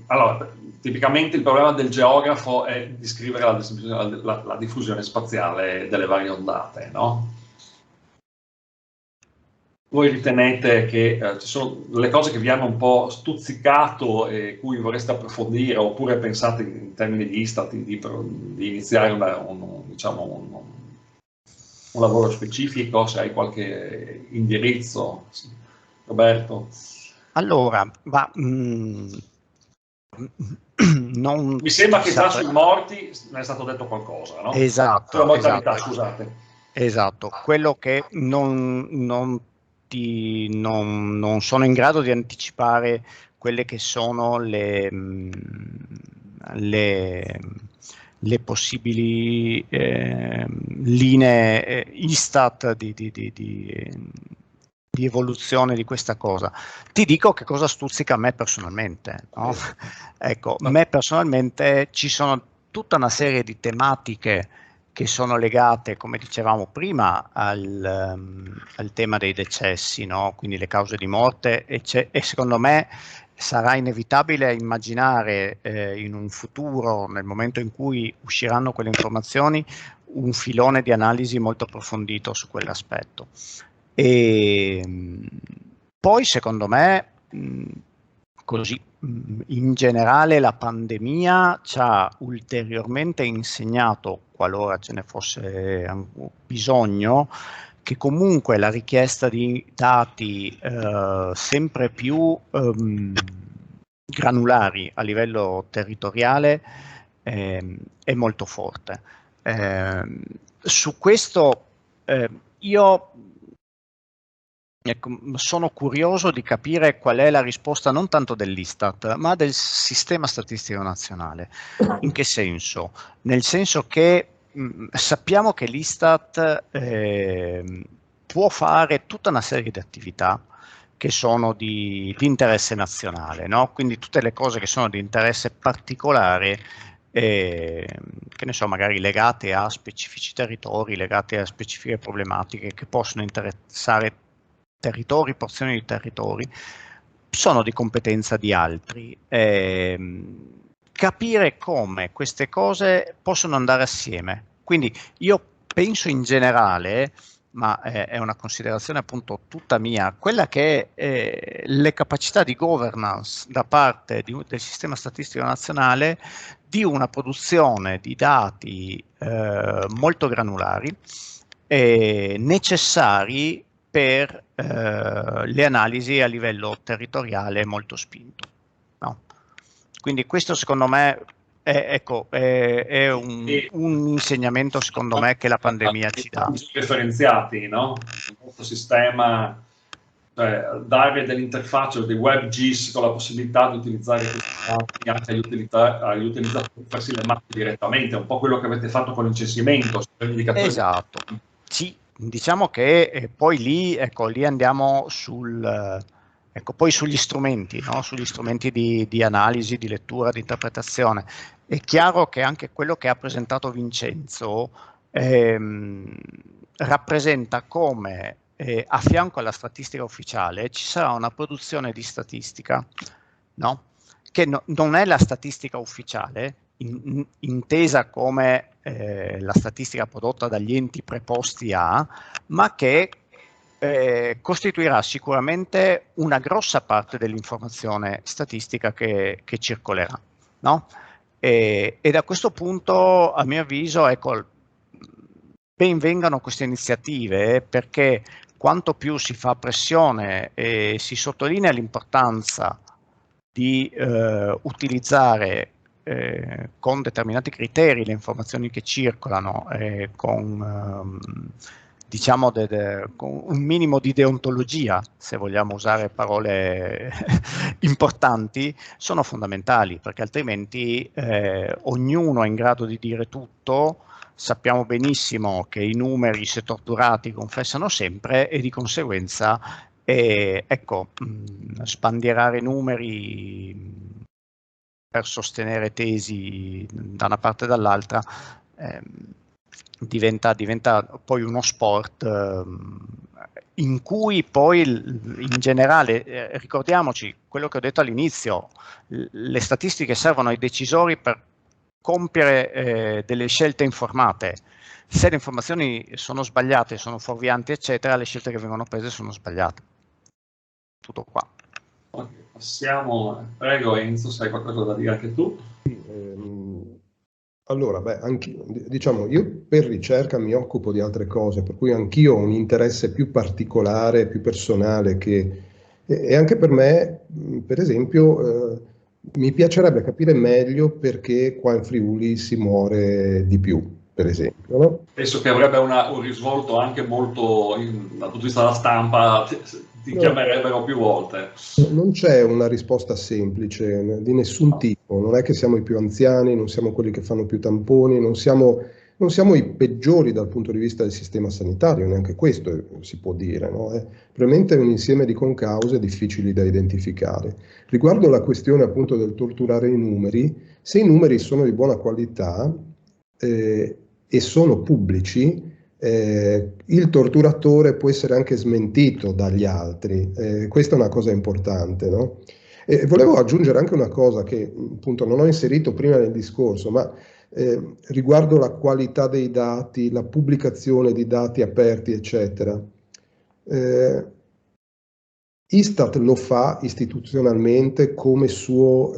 allora, tipicamente il problema del geografo è descrivere la diffusione spaziale delle varie ondate, no? Voi ritenete che ci sono delle cose che vi hanno un po' stuzzicato e cui vorreste approfondire, oppure pensate in termini di Istat di iniziare un lavoro specifico, se hai qualche indirizzo, Roberto? Allora, mi sembra che già sui morti ne è stato detto qualcosa, no? Esatto. Sulla mortalità, scusate. Esatto, quello che non sono in grado di anticipare quelle che sono le possibili linee Istat di evoluzione di questa cosa. Ti dico che cosa stuzzica a me personalmente, no? Ecco, a me personalmente ci sono tutta una serie di tematiche che sono legate, come dicevamo prima, al tema dei decessi, no? Quindi le cause di morte, e secondo me sarà inevitabile immaginare in un futuro, nel momento in cui usciranno quelle informazioni, un filone di analisi molto approfondito su quell'aspetto. E poi, secondo me, così in generale la pandemia ci ha ulteriormente insegnato, qualora ce ne fosse bisogno, che comunque la richiesta di dati sempre più granulari a livello territoriale è molto forte. Su questo io sono curioso di capire qual è la risposta non tanto dell'Istat, ma del Sistema Statistico Nazionale. In che senso? Nel senso che sappiamo che l'Istat può fare tutta una serie di attività che sono di interesse nazionale, no? Quindi tutte le cose che sono di interesse particolare, che ne so, magari legate a specifici territori, legate a specifiche problematiche che possono interessare territori, porzioni di territori, sono di competenza di altri. Capire come queste cose possono andare assieme. Quindi io penso in generale, ma è una considerazione appunto tutta mia, quella che è le capacità di governance da parte del Sistema Statistico Nazionale di una produzione di dati molto granulari necessari per le analisi a livello territoriale molto spinto. No? Quindi questo secondo me è un insegnamento secondo me che la pandemia ci dà. Differenziati, no? Il nostro sistema, cioè dare dell'interfaccia dei web GIS con la possibilità di utilizzare questi dati anche agli utilizzatori, farsi le mappe direttamente, un po' quello che avete fatto con l'incensimento. Esatto, sì. Diciamo che poi lì andiamo poi sugli strumenti, no? Sugli strumenti di analisi, di lettura, di interpretazione. È chiaro che anche quello che ha presentato Vincenzo rappresenta come a fianco alla statistica ufficiale ci sarà una produzione di statistica, no? Che non è la statistica ufficiale, intesa come la statistica prodotta dagli enti preposti ma che costituirà sicuramente una grossa parte dell'informazione statistica che circolerà, no? E da questo punto, a mio avviso, ecco, ben vengano queste iniziative, perché quanto più si fa pressione e si sottolinea l'importanza di utilizzare con determinati criteri le informazioni che circolano, con diciamo con un minimo di deontologia, se vogliamo usare parole importanti, sono fondamentali, perché altrimenti ognuno è in grado di dire tutto. Sappiamo benissimo che i numeri, se torturati, confessano sempre, e di conseguenza ecco, sbandierare numeri per sostenere tesi da una parte e dall'altra diventa poi uno sport in cui poi in generale, ricordiamoci quello che ho detto all'inizio, le statistiche servono ai decisori per compiere delle scelte informate. Se le informazioni sono sbagliate, sono fuorvianti, eccetera, le scelte che vengono prese sono sbagliate. Tutto qua. Okay, passiamo, prego Enzo, se hai qualcosa da dire anche tu. Allora, diciamo, io per ricerca mi occupo di altre cose, per cui anch'io ho un interesse più particolare, più personale, e anche per me, per esempio, mi piacerebbe capire meglio perché qua in Friuli si muore di più, per esempio, no? Penso che avrebbe un risvolto anche molto, dal punto di vista della stampa, ti chiamerebbero più volte. Non c'è una risposta semplice di nessun tipo, non è che siamo i più anziani, non siamo quelli che fanno più tamponi, non siamo i peggiori dal punto di vista del sistema sanitario, neanche questo si può dire, no? Probabilmente è un insieme di concause difficili da identificare. Riguardo la questione appunto del torturare i numeri, se i numeri sono di buona qualità e sono pubblici, il torturatore può essere anche smentito dagli altri, questa è una cosa importante, no? E volevo aggiungere anche una cosa che appunto non ho inserito prima nel discorso, ma riguardo la qualità dei dati, la pubblicazione di dati aperti, eccetera. Istat lo fa istituzionalmente come suo,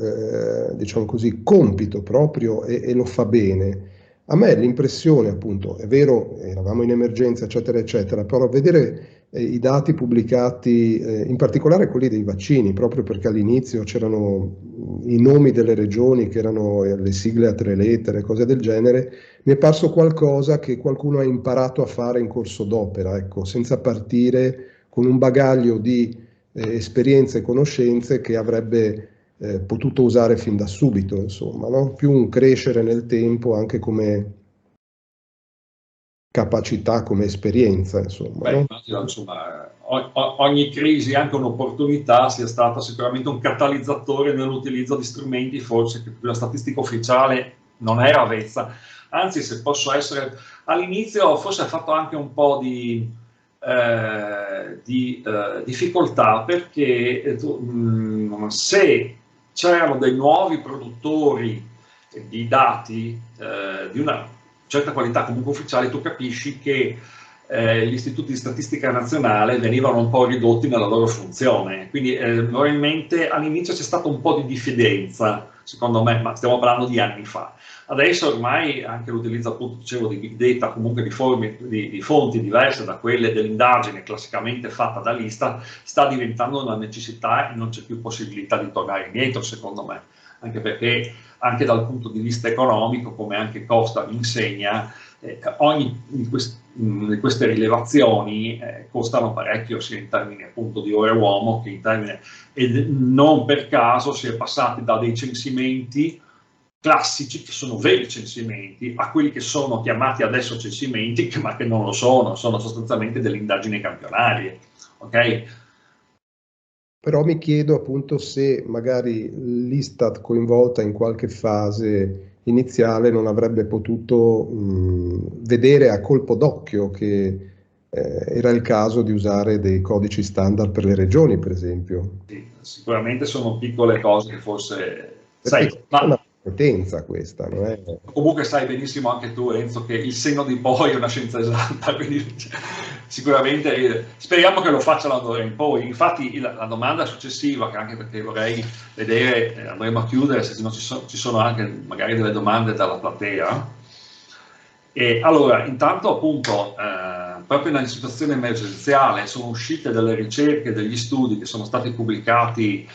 diciamo così, compito proprio e lo fa bene. A me l'impressione, appunto, è vero, eravamo in emergenza, eccetera, eccetera, però vedere i dati pubblicati, in particolare quelli dei vaccini, proprio perché all'inizio c'erano i nomi delle regioni che erano le sigle a 3 lettere, cose del genere, mi è parso qualcosa che qualcuno ha imparato a fare in corso d'opera, ecco, senza partire con un bagaglio di esperienze e conoscenze che avrebbe potuto usare fin da subito, insomma, no? Più un crescere nel tempo anche come capacità, come esperienza, insomma. Beh, No? immagino, insomma, ogni crisi, anche un'opportunità, sia stata sicuramente un catalizzatore nell'utilizzo di strumenti, forse che la statistica ufficiale non era avvezza. Anzi, se posso essere, all'inizio forse ha fatto anche un po' di difficoltà, perché se c'erano dei nuovi produttori di dati di una certa qualità comunque ufficiale, tu capisci che gli istituti di statistica nazionale venivano un po' ridotti nella loro funzione, quindi probabilmente all'inizio c'è stato un po' di diffidenza, secondo me, ma stiamo parlando di anni fa. Adesso ormai anche l'utilizzo, appunto, dicevo, di big data, comunque di fonti diverse da quelle dell'indagine classicamente fatta dall'Istat, sta diventando una necessità e non c'è più possibilità di tornare indietro, secondo me, anche perché anche dal punto di vista economico, come anche Costa mi insegna, ogni di queste rilevazioni costano parecchio, sia in termini appunto di ore uomo che in termini, e non per caso si è passati da dei censimenti classici, che sono veri censimenti, a quelli che sono chiamati adesso censimenti, ma che non lo sono sostanzialmente delle indagini campionarie, ok? Però mi chiedo appunto se magari l'Istat coinvolta in qualche fase iniziale non avrebbe potuto vedere a colpo d'occhio che era il caso di usare dei codici standard per le regioni, per esempio. Sì, sicuramente sono piccole cose che forse, Perché sai, è una competenza questa, non è? comunque sai benissimo anche tu, Enzo, che il senno di poi è una scienza esatta, quindi sicuramente speriamo che lo faccia d'ora in poi. Infatti la domanda successiva, che anche perché vorrei vedere, andremo a chiudere, se no ci sono anche magari delle domande dalla platea. E allora, intanto appunto, proprio nella situazione emergenziale sono uscite delle ricerche, degli studi che sono stati pubblicati,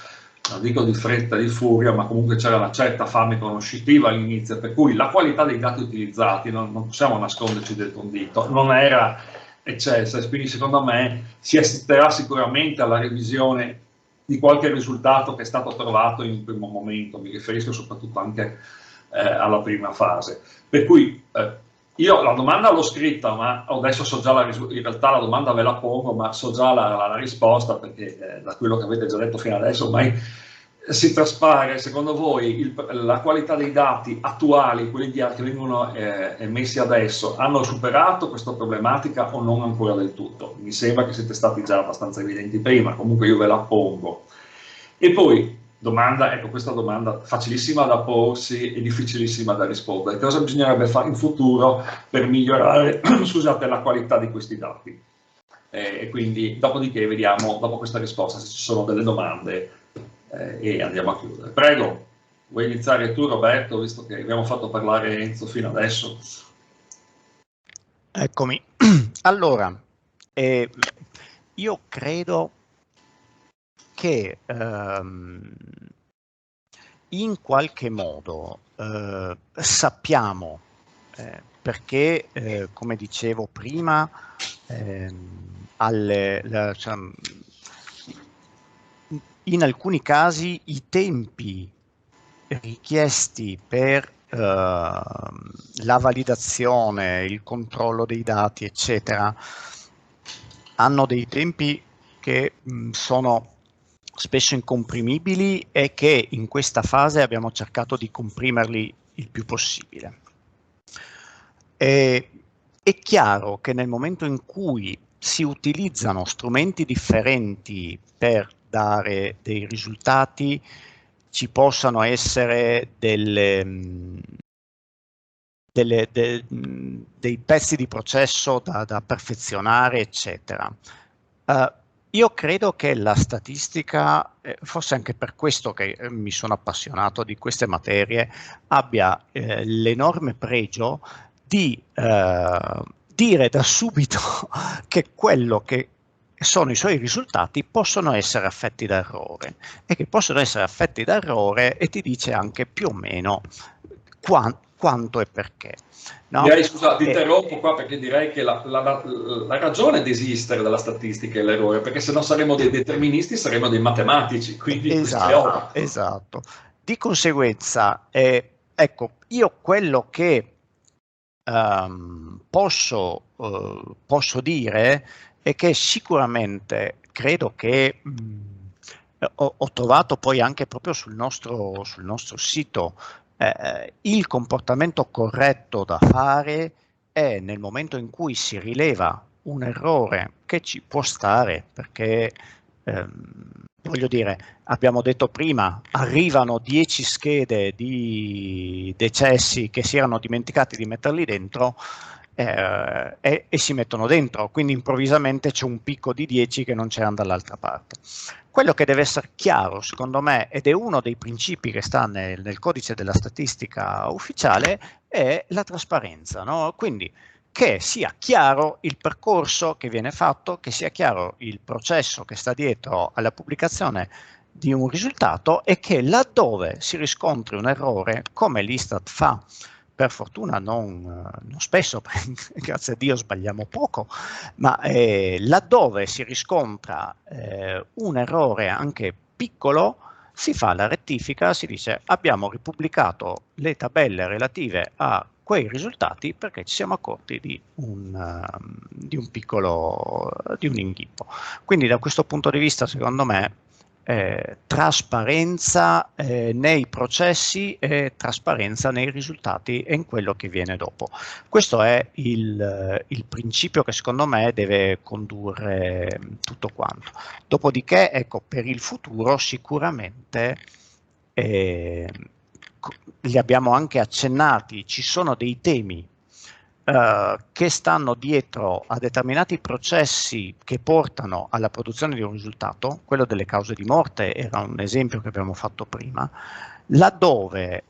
non dico di fretta, di furia, ma comunque c'era una certa fame conoscitiva all'inizio, per cui la qualità dei dati utilizzati, non possiamo nasconderci dietro un dito, non era eccelsa, e quindi secondo me si assisterà sicuramente alla revisione di qualche risultato che è stato trovato in un primo momento, mi riferisco soprattutto anche alla prima fase. Per cui io la domanda l'ho scritta, ma adesso so già in realtà la domanda ve la pongo, ma so già la risposta, perché da quello che avete già detto fino adesso ormai si traspare. Secondo voi la qualità dei dati attuali, quelli che vengono emessi adesso, hanno superato questa problematica o non ancora del tutto? Mi sembra che siete stati già abbastanza evidenti prima, comunque io ve la pongo. E poi domanda, ecco, questa domanda facilissima da porsi e difficilissima da rispondere: cosa bisognerebbe fare in futuro per migliorare scusate, la qualità di questi dati? E quindi dopodiché vediamo, dopo questa risposta, se ci sono delle domande e andiamo a chiudere. Prego, vuoi iniziare tu, Roberto, visto che abbiamo fatto parlare Enzo fino adesso? Eccomi. Allora, io credo che in qualche modo sappiamo, perché come dicevo prima, in alcuni casi i tempi richiesti per la validazione, il controllo dei dati, eccetera, hanno dei tempi che sono spesso incomprimibili e che in questa fase abbiamo cercato di comprimerli il più possibile. È chiaro che nel momento in cui si utilizzano strumenti differenti per dare dei risultati, ci possano essere dei pezzi di processo da perfezionare, eccetera. Io credo che la statistica, forse anche per questo che mi sono appassionato di queste materie, abbia l'enorme pregio di dire da subito che quello che sono i suoi risultati possono essere affetti da errore, e che possono essere affetti da errore, e ti dice anche più o meno quanto e perché. No? Direi, scusa, ti interrompo qua, perché direi che la ragione di esistere della statistica è l'errore, perché se no saremo dei deterministi, saremo dei matematici, quindi esatto. Di conseguenza, ecco, io quello che posso dire è che sicuramente credo che ho trovato poi anche proprio sul nostro sito il comportamento corretto da fare è nel momento in cui si rileva un errore, che ci può stare, perché voglio dire, abbiamo detto prima, arrivano 10 schede di decessi che si erano dimenticati di metterli dentro, e si mettono dentro, quindi improvvisamente c'è un picco di 10 che non c'erano dall'altra parte. Quello che deve essere chiaro, secondo me, ed è uno dei principi che sta nel codice della statistica ufficiale, è la trasparenza, no? Quindi che sia chiaro il percorso che viene fatto, che sia chiaro il processo che sta dietro alla pubblicazione di un risultato, e che laddove si riscontri un errore, come l'Istat fa, per fortuna non spesso, grazie a Dio sbagliamo poco, ma laddove si riscontra un errore anche piccolo, si fa la rettifica, si dice abbiamo ripubblicato le tabelle relative a quei risultati perché ci siamo accorti di un inghippo. Quindi da questo punto di vista, secondo me, trasparenza nei processi e trasparenza nei risultati e in quello che viene dopo. Questo è il principio che secondo me deve condurre tutto quanto. Dopodiché, ecco, per il futuro sicuramente li abbiamo anche accennati, ci sono dei temi che stanno dietro a determinati processi che portano alla produzione di un risultato. Quello delle cause di morte era un esempio che abbiamo fatto prima, laddove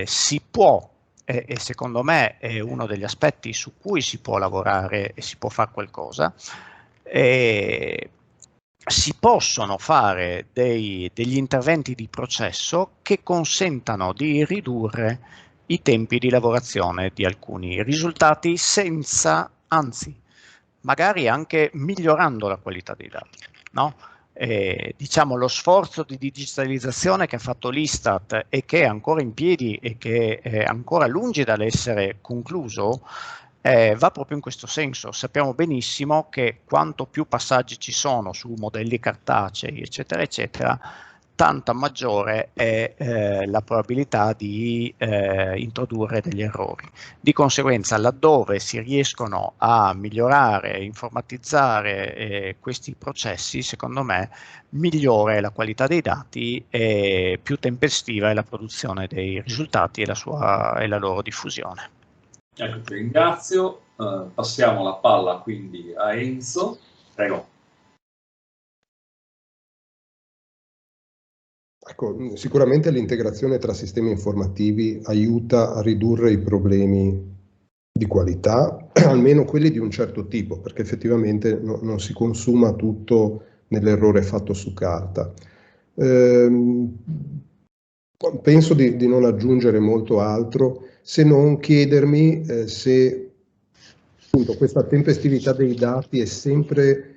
si può, e secondo me è uno degli aspetti su cui si può lavorare e si può fare qualcosa, si possono fare degli interventi di processo che consentano di ridurre i tempi di lavorazione di alcuni risultati senza, anzi, magari anche migliorando la qualità dei dati, no? Diciamo, lo sforzo di digitalizzazione che ha fatto l'Istat e che è ancora in piedi e che è ancora lungi dall'essere concluso, va proprio in questo senso. Sappiamo benissimo che quanto più passaggi ci sono su modelli cartacei, eccetera, eccetera, tanta maggiore è la probabilità di introdurre degli errori. Di conseguenza, laddove si riescono a migliorare, informatizzare questi processi, secondo me, migliore è la qualità dei dati e più tempestiva è la produzione dei risultati e la loro diffusione. Ecco, ti ringrazio. Passiamo la palla quindi a Enzo. Prego. Ecco, sicuramente l'integrazione tra sistemi informativi aiuta a ridurre i problemi di qualità, almeno quelli di un certo tipo, perché effettivamente non si consuma tutto nell'errore fatto su carta. Penso di non aggiungere molto altro, se non chiedermi se appunto questa tempestività dei dati è sempre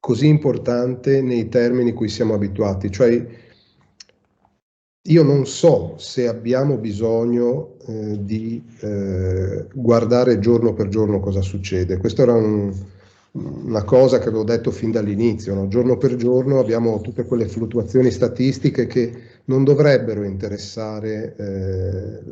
così importante nei termini cui siamo abituati. Cioè, io non so se abbiamo bisogno di guardare giorno per giorno cosa succede. Questa era una cosa che avevo detto fin dall'inizio, no? Giorno per giorno abbiamo tutte quelle fluttuazioni statistiche che non dovrebbero interessare.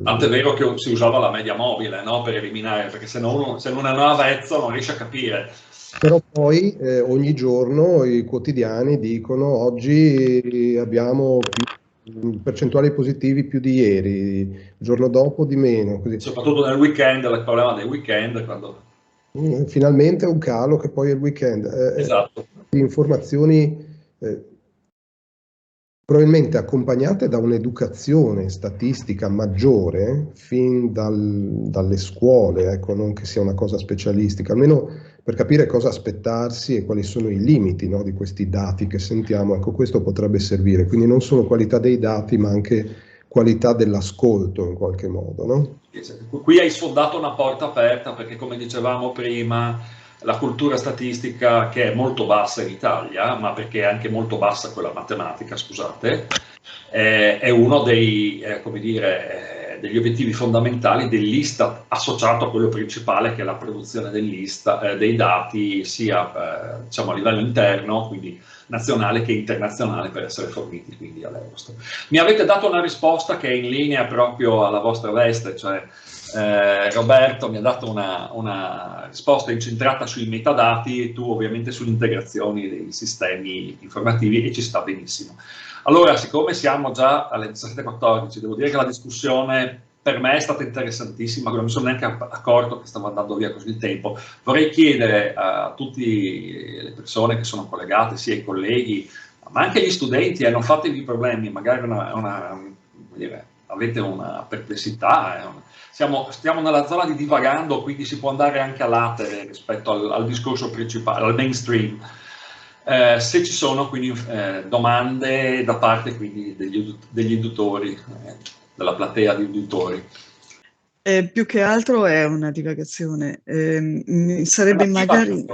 Tant'è vero che si usava la media mobile, no? Per eliminare, perché se non è avvezzo non riesce a capire. Però poi ogni giorno i quotidiani dicono oggi abbiamo percentuali positivi più di ieri, il giorno dopo di meno. Così. Soprattutto nel weekend, il problema dei weekend. Quando... Finalmente un calo che poi è il weekend. Esatto. Informazioni probabilmente accompagnate da un'educazione statistica maggiore fin dalle scuole, ecco, non che sia una cosa specialistica, almeno per capire cosa aspettarsi e quali sono i limiti, no, di questi dati che sentiamo, ecco, questo potrebbe servire, quindi non solo qualità dei dati ma anche qualità dell'ascolto in qualche modo, no? Qui hai sfondato una porta aperta perché, come dicevamo prima, la cultura statistica, che è molto bassa in Italia, ma perché è anche molto bassa quella matematica, scusate, è uno dei, come dire, degli obiettivi fondamentali dell'Istat, associato a quello principale che è la produzione dei dati sia diciamo, a livello interno, quindi nazionale, che internazionale, per essere forniti quindi all'Eurostat. Mi avete dato una risposta che è in linea proprio alla vostra veste, cioè Roberto mi ha dato una risposta incentrata sui metadati e tu ovviamente sulle integrazioni dei sistemi informativi, e ci sta benissimo. Allora, siccome siamo già alle 17:14, devo dire che la discussione per me è stata interessantissima, non mi sono neanche accorto che stavo andando via così il tempo. Vorrei chiedere a tutte le persone che sono collegate, sia i colleghi, ma anche gli studenti, non fatevi problemi, magari avete una perplessità, stiamo nella zona di divagando, quindi si può andare anche a latere rispetto al discorso principale, al mainstream. Se ci sono quindi domande da parte quindi degli uditori, della platea di uditori. Più che altro è una divagazione. Sarebbe magari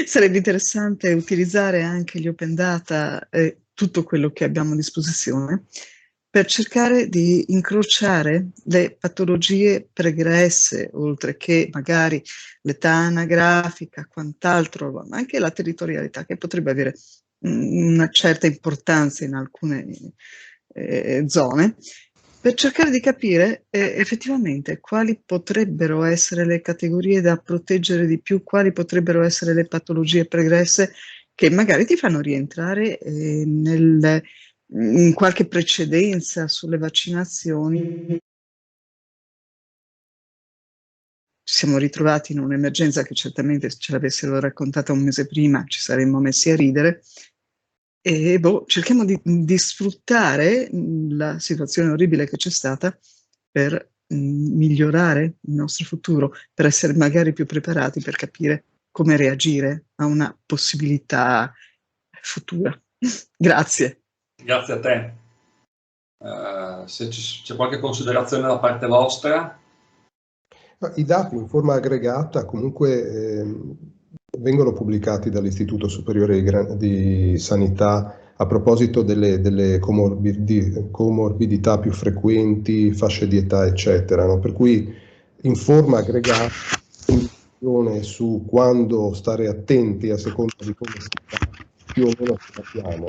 sarebbe interessante utilizzare anche gli open data e tutto quello che abbiamo a disposizione per cercare di incrociare le patologie pregresse, oltre che magari l'età anagrafica, quant'altro, ma anche la territorialità, che potrebbe avere una certa importanza in alcune zone, per cercare di capire effettivamente quali potrebbero essere le categorie da proteggere di più, quali potrebbero essere le patologie pregresse che magari ti fanno rientrare in qualche precedenza sulle vaccinazioni. Ci siamo ritrovati in un'emergenza che certamente, se ce l'avessero raccontata un mese prima, ci saremmo messi a ridere. E cerchiamo di sfruttare la situazione orribile che c'è stata per migliorare il nostro futuro, per essere magari più preparati, per capire come reagire a una possibilità futura. Grazie. Grazie a te. Se c'è qualche considerazione da parte vostra? I dati in forma aggregata comunque vengono pubblicati dall'Istituto Superiore di Sanità a proposito delle comorbidità più frequenti, fasce di età, eccetera, no? Per cui in forma aggregata su quando stare attenti a seconda di come si sta, più o meno sappiamo.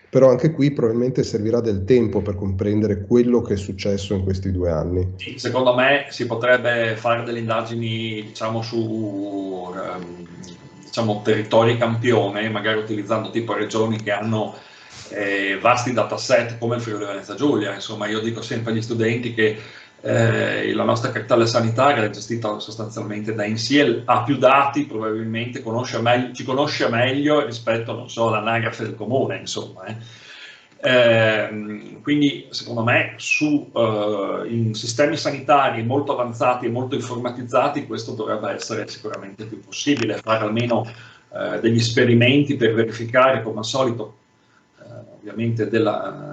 Però anche qui probabilmente servirà del tempo per comprendere quello che è successo in questi 2 anni. Sì, secondo me si potrebbe fare delle indagini, diciamo, su territori campione, magari utilizzando tipo regioni che hanno vasti dataset come il Friuli Venezia Giulia. Insomma, io dico sempre agli studenti che la nostra cartella sanitaria è gestita sostanzialmente da Insiel, ha più dati, probabilmente ci conosce meglio rispetto, non so, all'anagrafe del comune, insomma. Quindi secondo me in sistemi sanitari molto avanzati e molto informatizzati questo dovrebbe essere sicuramente più possibile, fare almeno degli esperimenti per verificare, come al solito. Ovviamente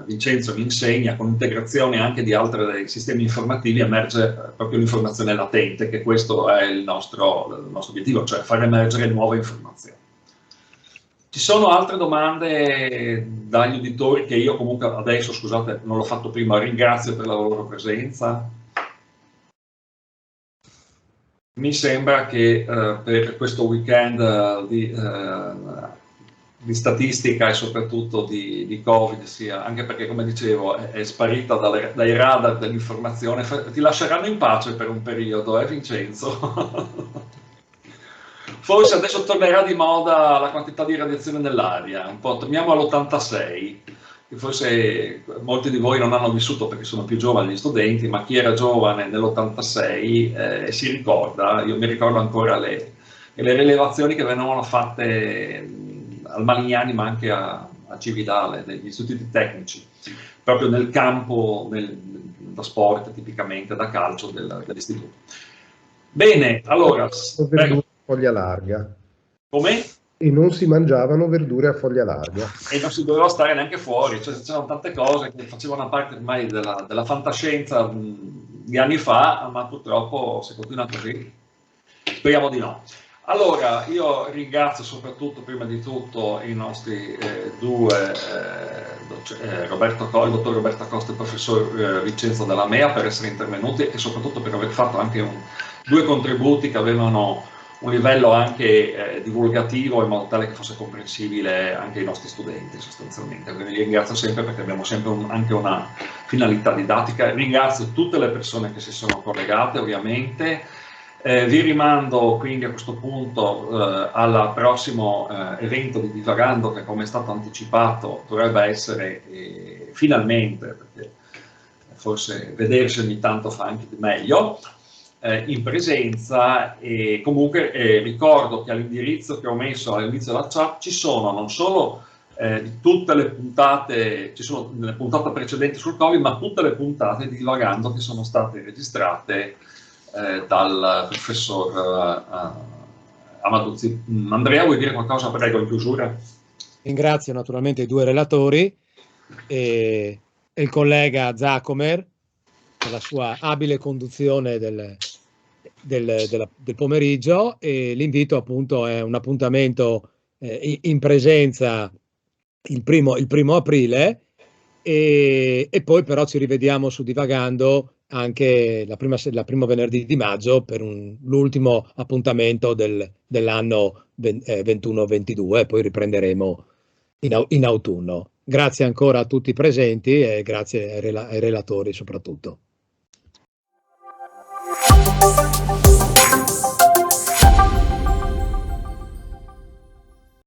Vincenzo mi insegna, con integrazione anche di altri sistemi informativi emerge proprio l'informazione latente, che questo è il nostro obiettivo, cioè far emergere nuove informazioni. Ci sono altre domande dagli uditori che io comunque adesso, scusate, non l'ho fatto prima, ringrazio per la loro presenza. Mi sembra che per questo weekend di statistica e soprattutto di Covid, sia, anche perché, come dicevo, è sparita dai radar dell'informazione. Ti lasceranno in pace per un periodo, Vincenzo? Forse adesso tornerà di moda la quantità di radiazione nell'aria, un po', torniamo all'86, che forse molti di voi non hanno vissuto perché sono più giovani gli studenti, ma chi era giovane nell'86 si ricorda, io mi ricordo ancora le rilevazioni che venivano fatte al Malignani, ma anche a Cividale, negli istituti tecnici, proprio nel campo da sport, tipicamente da calcio dell'istituto. Bene, allora... foglia larga. Come? E non si mangiavano verdure a foglia larga. E non si doveva stare neanche fuori, cioè c'erano tante cose che facevano parte ormai della fantascienza di anni fa, ma purtroppo se continua così, speriamo di no. Allora, io ringrazio soprattutto, prima di tutto, i nostri due, il dottor Roberto Costa e il professor Vincenzo Della Mea, per essere intervenuti e soprattutto per aver fatto anche due contributi che avevano un livello anche divulgativo, in modo tale che fosse comprensibile anche ai nostri studenti, sostanzialmente. Quindi li ringrazio sempre, perché abbiamo sempre anche una finalità didattica. Ringrazio tutte le persone che si sono collegate, ovviamente. Vi rimando quindi a questo punto al prossimo evento di Divagando, che, come è stato anticipato, dovrebbe essere finalmente, perché forse vedersi ogni tanto fa anche di meglio, in presenza. E comunque ricordo che all'indirizzo che ho messo all'inizio della chat ci sono non solo di tutte le puntate, ci sono nelle puntate precedenti sul Covid, ma tutte le puntate di Divagando che sono state registrate dal professor Amaduzzi. Andrea, vuoi dire qualcosa, prego, in chiusura? Ringrazio naturalmente i due relatori e il collega Zacomer per la sua abile conduzione del pomeriggio, e l'invito appunto è un appuntamento in presenza il primo aprile, e poi però ci rivediamo su Divagando anche la prima venerdì di maggio per l'ultimo appuntamento dell'anno 21-22, e poi riprenderemo in autunno. Grazie ancora a tutti i presenti e grazie ai relatori soprattutto.